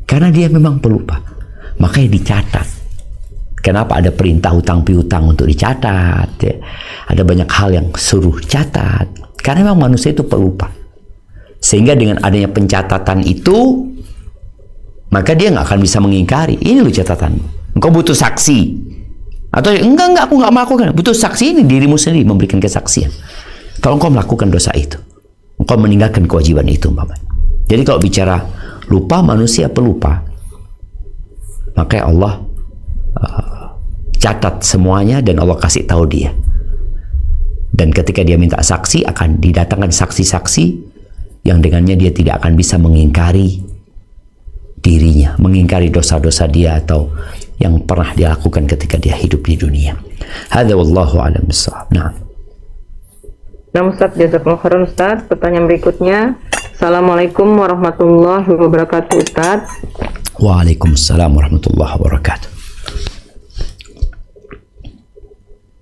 karena dia memang pelupa. Makanya dicatat. Kenapa ada perintah hutang piutang untuk dicatat? Ya. Ada banyak hal yang suruh catat. Karena memang manusia itu pelupa. Sehingga dengan adanya pencatatan itu, maka dia nggak akan bisa mengingkari. Ini loh catatanmu. Engkau butuh saksi. Atau enggak, aku nggak melakukan. Butuh saksi, ini dirimu sendiri memberikan kesaksian. Kalau engkau melakukan dosa itu, engkau meninggalkan kewajiban itu, umpamanya. Jadi kalau bicara lupa, manusia pelupa. Makanya Allah catat semuanya dan Allah kasih tahu dia. Dan ketika dia minta saksi, akan didatangkan saksi-saksi yang dengannya dia tidak akan bisa mengingkari dirinya, mengingkari dosa-dosa dia atau yang pernah dia lakukan ketika dia hidup di dunia. Hadza wallahu a'lam bissawab. Nah. Nah Ustaz, jazakumullah khairan Ustaz. Pertanyaan berikutnya. Assalamualaikum warahmatullahi wabarakatuh Ustaz. Waalaikumsalam warahmatullahi wabarakatuh.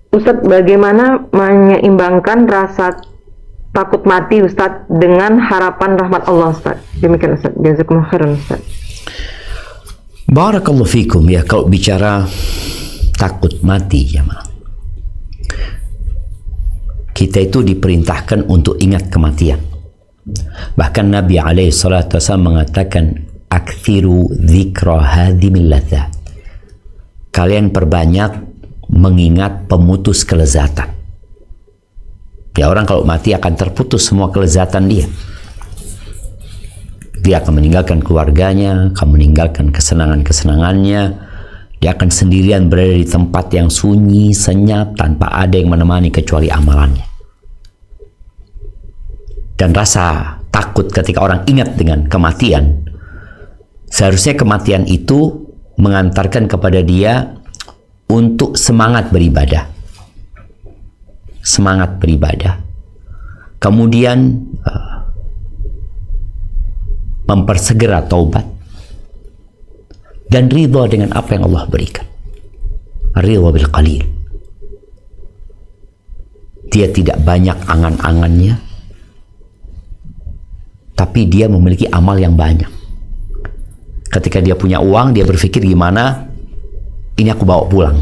Ustadz, bagaimana menyeimbangkan rasa takut mati Ustadz dengan harapan rahmat Allah Ustadz? Demikian Ustadz. Jazakumullah khairan Ustadz. Barakallahu fikum. Ya, kalau bicara takut mati, jemaah, kita itu diperintahkan untuk ingat kematian. Bahkan Nabi SAW mengatakan, "Aktsiru dzikra hadhimil ladzat." Kalian perbanyak mengingat pemutus kelezatan. Ya, orang kalau mati akan terputus semua kelezatan dia. Dia akan meninggalkan keluarganya, akan meninggalkan kesenangan-kesenangannya. Dia akan sendirian berada di tempat yang sunyi, senyap, tanpa ada yang menemani kecuali amalannya. dan rasa takut ketika orang ingat dengan kematian, seharusnya kematian itu mengantarkan kepada dia untuk semangat beribadah. Semangat beribadah. Kemudian mempersegera taubat dan ridha dengan apa yang Allah berikan. Ridha bil qalil. Dia tidak banyak angan-angannya, tapi dia memiliki amal yang banyak. Ketika dia punya uang, dia berpikir gimana ini aku bawa pulang,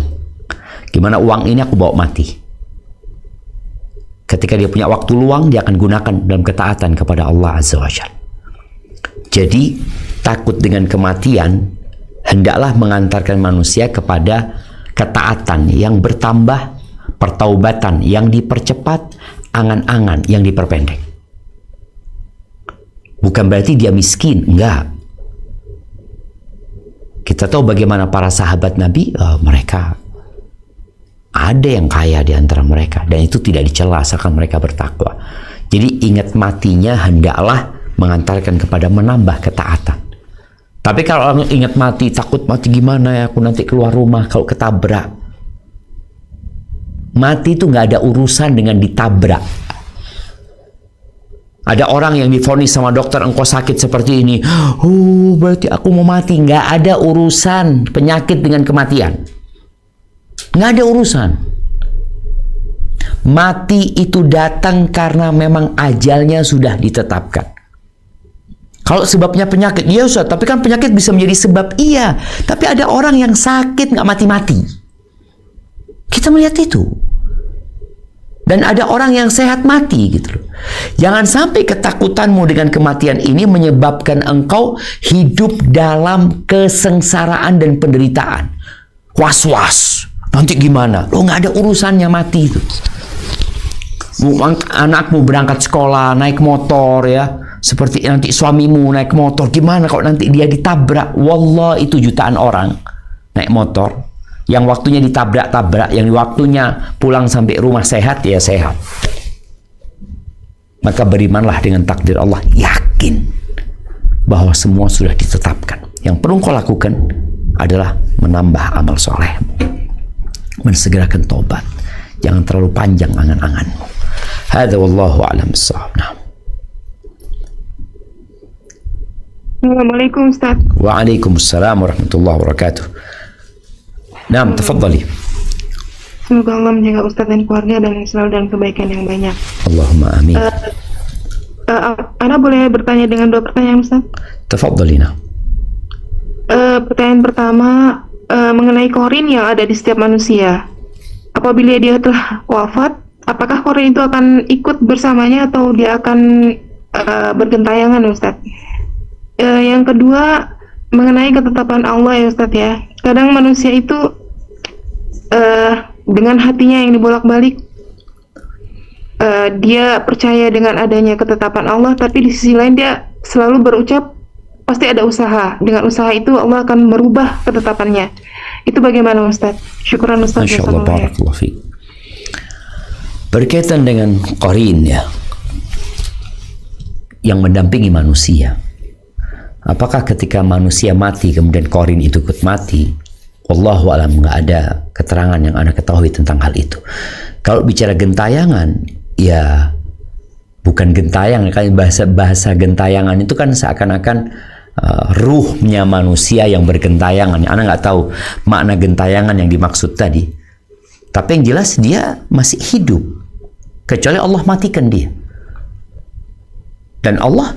gimana uang ini aku bawa mati. Ketika dia punya waktu luang, dia akan gunakan dalam ketaatan kepada Allah Azza wa Jalla. Jadi takut dengan kematian hendaklah mengantarkan manusia kepada ketaatan yang bertambah, pertaubatan yang dipercepat, angan-angan yang diperpendek. Bukan berarti dia miskin, enggak. Kita tahu bagaimana para sahabat Nabi, mereka ada yang kaya di antara mereka, dan itu tidak dicela asalkan mereka bertakwa. Jadi ingat matinya hendaklah mengantarkan kepada menambah ketaatan. Tapi kalau orang ingat mati, takut mati gimana ya, aku nanti keluar rumah kalau ketabrak. Mati itu nggak ada urusan dengan ditabrak. Ada orang yang divonis sama dokter, engkau sakit seperti ini, berarti aku mau mati. Nggak ada urusan penyakit dengan kematian. Nggak ada urusan. Mati itu datang karena memang ajalnya sudah ditetapkan. Kalau sebabnya penyakit, iya Ustaz, tapi kan penyakit bisa menjadi sebab, iya. Tapi ada orang yang sakit nggak mati-mati. Kita melihat itu. Dan ada orang yang sehat mati gitu loh. Jangan sampai ketakutanmu dengan kematian ini menyebabkan engkau hidup dalam kesengsaraan dan penderitaan. Was-was. Nanti gimana? Lo nggak ada urusannya mati itu. Anakmu berangkat sekolah naik motor ya, seperti nanti suamimu naik motor, gimana kalau nanti dia ditabrak? Wallah, itu jutaan orang naik motor, yang waktunya ditabrak-tabrak, yang waktunya pulang sampai rumah sehat, ya sehat. Maka berimanlah dengan takdir Allah, yakin bahwa semua sudah ditetapkan. Yang perlu kau lakukan adalah menambah amal soleh, mensegerakan tobat. Jangan terlalu panjang angan-anganmu. Hadza wallahu a'lam bissawab. Assalamualaikum Ustaz. Waalaikumsalam warahmatullahi wabarakatuh. Naam, tafadhali. Semoga Allah menjaga Ustaz dan keluarga dan selalu dalam kebaikan yang banyak. Allahumma amin. Ana boleh bertanya dengan 2 pertanyaan Ustaz? Tafadhali. Pertanyaan pertama mengenai korin yang ada di setiap manusia. Apabila dia telah wafat, apakah korin itu akan ikut bersamanya atau dia akan bergentayangan Ustaz? Yang kedua mengenai ketetapan Allah ya Ustaz ya. Kadang manusia itu dengan hatinya yang dibolak-balik, dia percaya dengan adanya ketetapan Allah, tapi di sisi lain dia selalu berucap pasti ada usaha. Dengan usaha itu Allah akan merubah ketetapannya. Itu bagaimana Ustaz? Syukuran Ustaz. Masya Allah, barakallahu fiik. Berkaitan dengan qarin ya, yang mendampingi manusia. Apakah ketika manusia mati kemudian qarin itu ikut mati? Wallahu alam, nggak ada keterangan yang Anda ketahui tentang hal itu. Kalau bicara gentayangan, ya bukan gentayangan. Kan bahasa gentayangan itu kan seakan-akan ruhnya manusia yang bergentayangan. Anda nggak tahu makna gentayangan yang dimaksud tadi. Tapi yang jelas dia masih hidup, kecuali Allah matikan dia. Dan Allah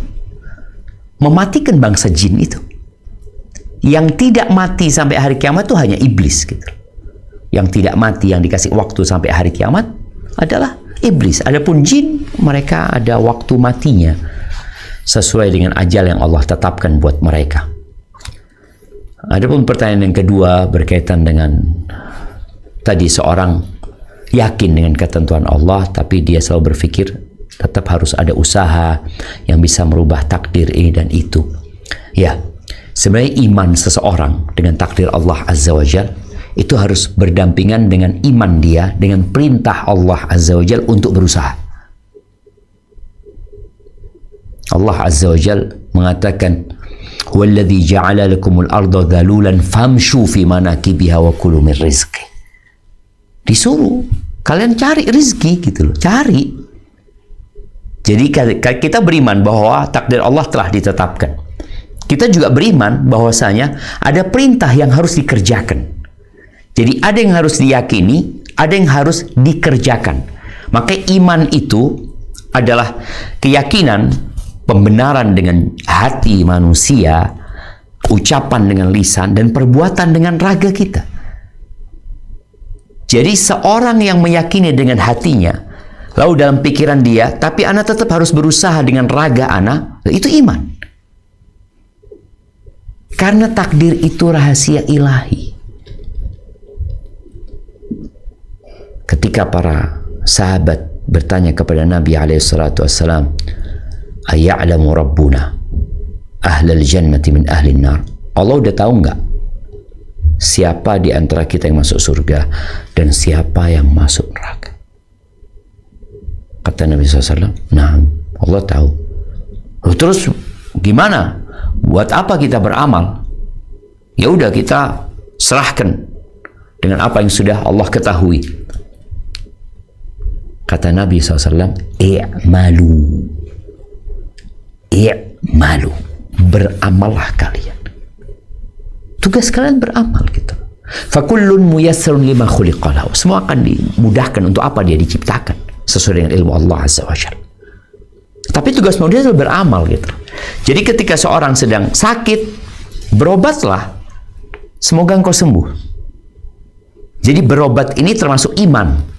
mematikan bangsa jin itu. Yang tidak mati sampai hari kiamat itu hanya iblis gitu. Yang tidak mati, yang dikasih waktu sampai hari kiamat adalah iblis. Adapun jin, mereka ada waktu matinya sesuai dengan ajal yang Allah tetapkan buat mereka. Adapun pertanyaan yang kedua berkaitan dengan tadi, seorang yakin dengan ketentuan Allah tapi dia selalu berpikir tetap harus ada usaha yang bisa merubah takdir ini dan itu. Ya, sebenarnya iman seseorang dengan takdir Allah Azza wa Jalla itu harus berdampingan dengan iman dia dengan perintah Allah Azza wa Jalla untuk berusaha. Allah Azza wa Jal mengatakan, "Huwallazi ja'ala lakumul arda dhalulan famshu fi manakibiha wa kulu min rizqi." Disuruh kalian cari rezeki gitu loh, cari. Jadi kita beriman bahwa takdir Allah telah ditetapkan. Kita juga beriman bahwasanya ada perintah yang harus dikerjakan. Jadi ada yang harus diyakini, ada yang harus dikerjakan. Maka iman itu adalah keyakinan, pembenaran dengan hati manusia, ucapan dengan lisan, dan perbuatan dengan raga kita. Jadi seorang yang meyakini dengan hatinya, lalu dalam pikiran dia, tapi ana tetap harus berusaha dengan raga ana, itu iman. Karena takdir itu rahasia ilahi. Ketika para sahabat bertanya kepada Nabi SAW, "Aya'lamu Rabbuna ahlal jannati min ahlin nar?" Allah udah tahu nggak siapa di antara kita yang masuk surga dan siapa yang masuk neraka? Kata Nabi SAW, "Nah, Allah tahu." Terus gimana? Buat apa kita beramal? Ya udah, kita serahkan dengan apa yang sudah Allah ketahui. Kata Nabi SAW, "I'malu, i'malu, beramallah kalian." Tugas kalian beramal gitu. Fakullun muyassarun lima khuliqa lahu. Semua akan dimudahkan untuk apa dia diciptakan sesuai dengan ilmu Allah Azza wa Jalla. Tapi tugas manusia adalah beramal gitu. Jadi ketika seorang sedang sakit, berobatlah. Semoga engkau sembuh. Jadi berobat ini termasuk iman.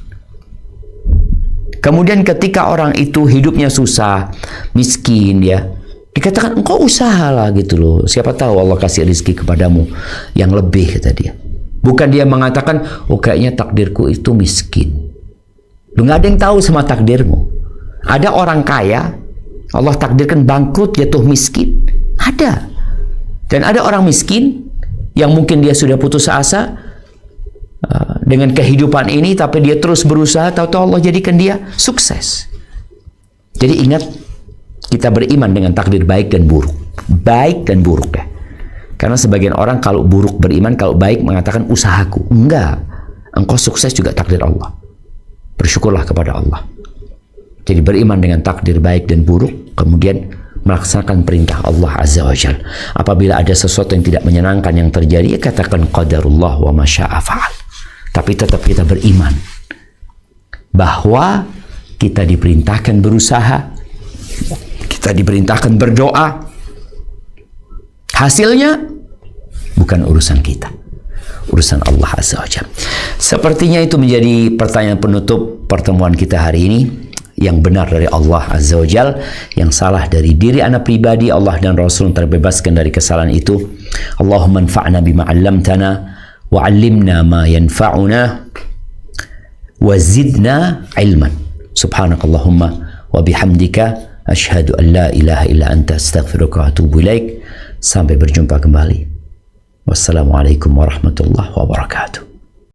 Kemudian ketika orang itu hidupnya susah, miskin ya, dikatakan engkau usahalah gitu loh. Siapa tahu Allah kasih rezeki kepadamu yang lebih, kata dia. Bukan dia mengatakan, oh kayaknya takdirku itu miskin. Lu nggak ada yang tahu sama takdirmu. Ada orang kaya, Allah takdirkan bangkrut, jatuh miskin. Ada. Dan ada orang miskin yang mungkin dia sudah putus asa dengan kehidupan ini, tapi dia terus berusaha, tahu-tahu Allah jadikan dia sukses. Jadi ingat, kita beriman dengan takdir baik dan buruk. Baik dan buruk ya. Karena sebagian orang kalau buruk beriman, kalau baik mengatakan usahaku. Enggak. Engkau sukses juga takdir Allah. Bersyukurlah kepada Allah. Jadi beriman dengan takdir baik dan buruk, kemudian melaksanakan perintah Allah Azza wa Jalla. Apabila ada sesuatu yang tidak menyenangkan yang terjadi, ya katakan qadarullah wa ma syaa fa'al. Tapi tetap kita beriman bahwa kita diperintahkan berusaha, kita diperintahkan berdoa. Hasilnya bukan urusan kita, urusan Allah Azza wa Jalla. Sepertinya itu menjadi pertanyaan penutup pertemuan kita hari ini. Yang benar dari Allah Azza wa Jal, yang salah dari diri anak pribadi, Allah dan Rasul terbebaskan dari kesalahan itu. Allahumma anfa'na bima 'allamtana wa 'allimna ma yanfa'una wa zidna ilman. Subhanakallahumma wa bihamdika asyhadu an la ilaha illa anta astaghfiruka wa atubu ilaik. Sampai berjumpa kembali. Wassalamualaikum warahmatullahi wabarakatuh.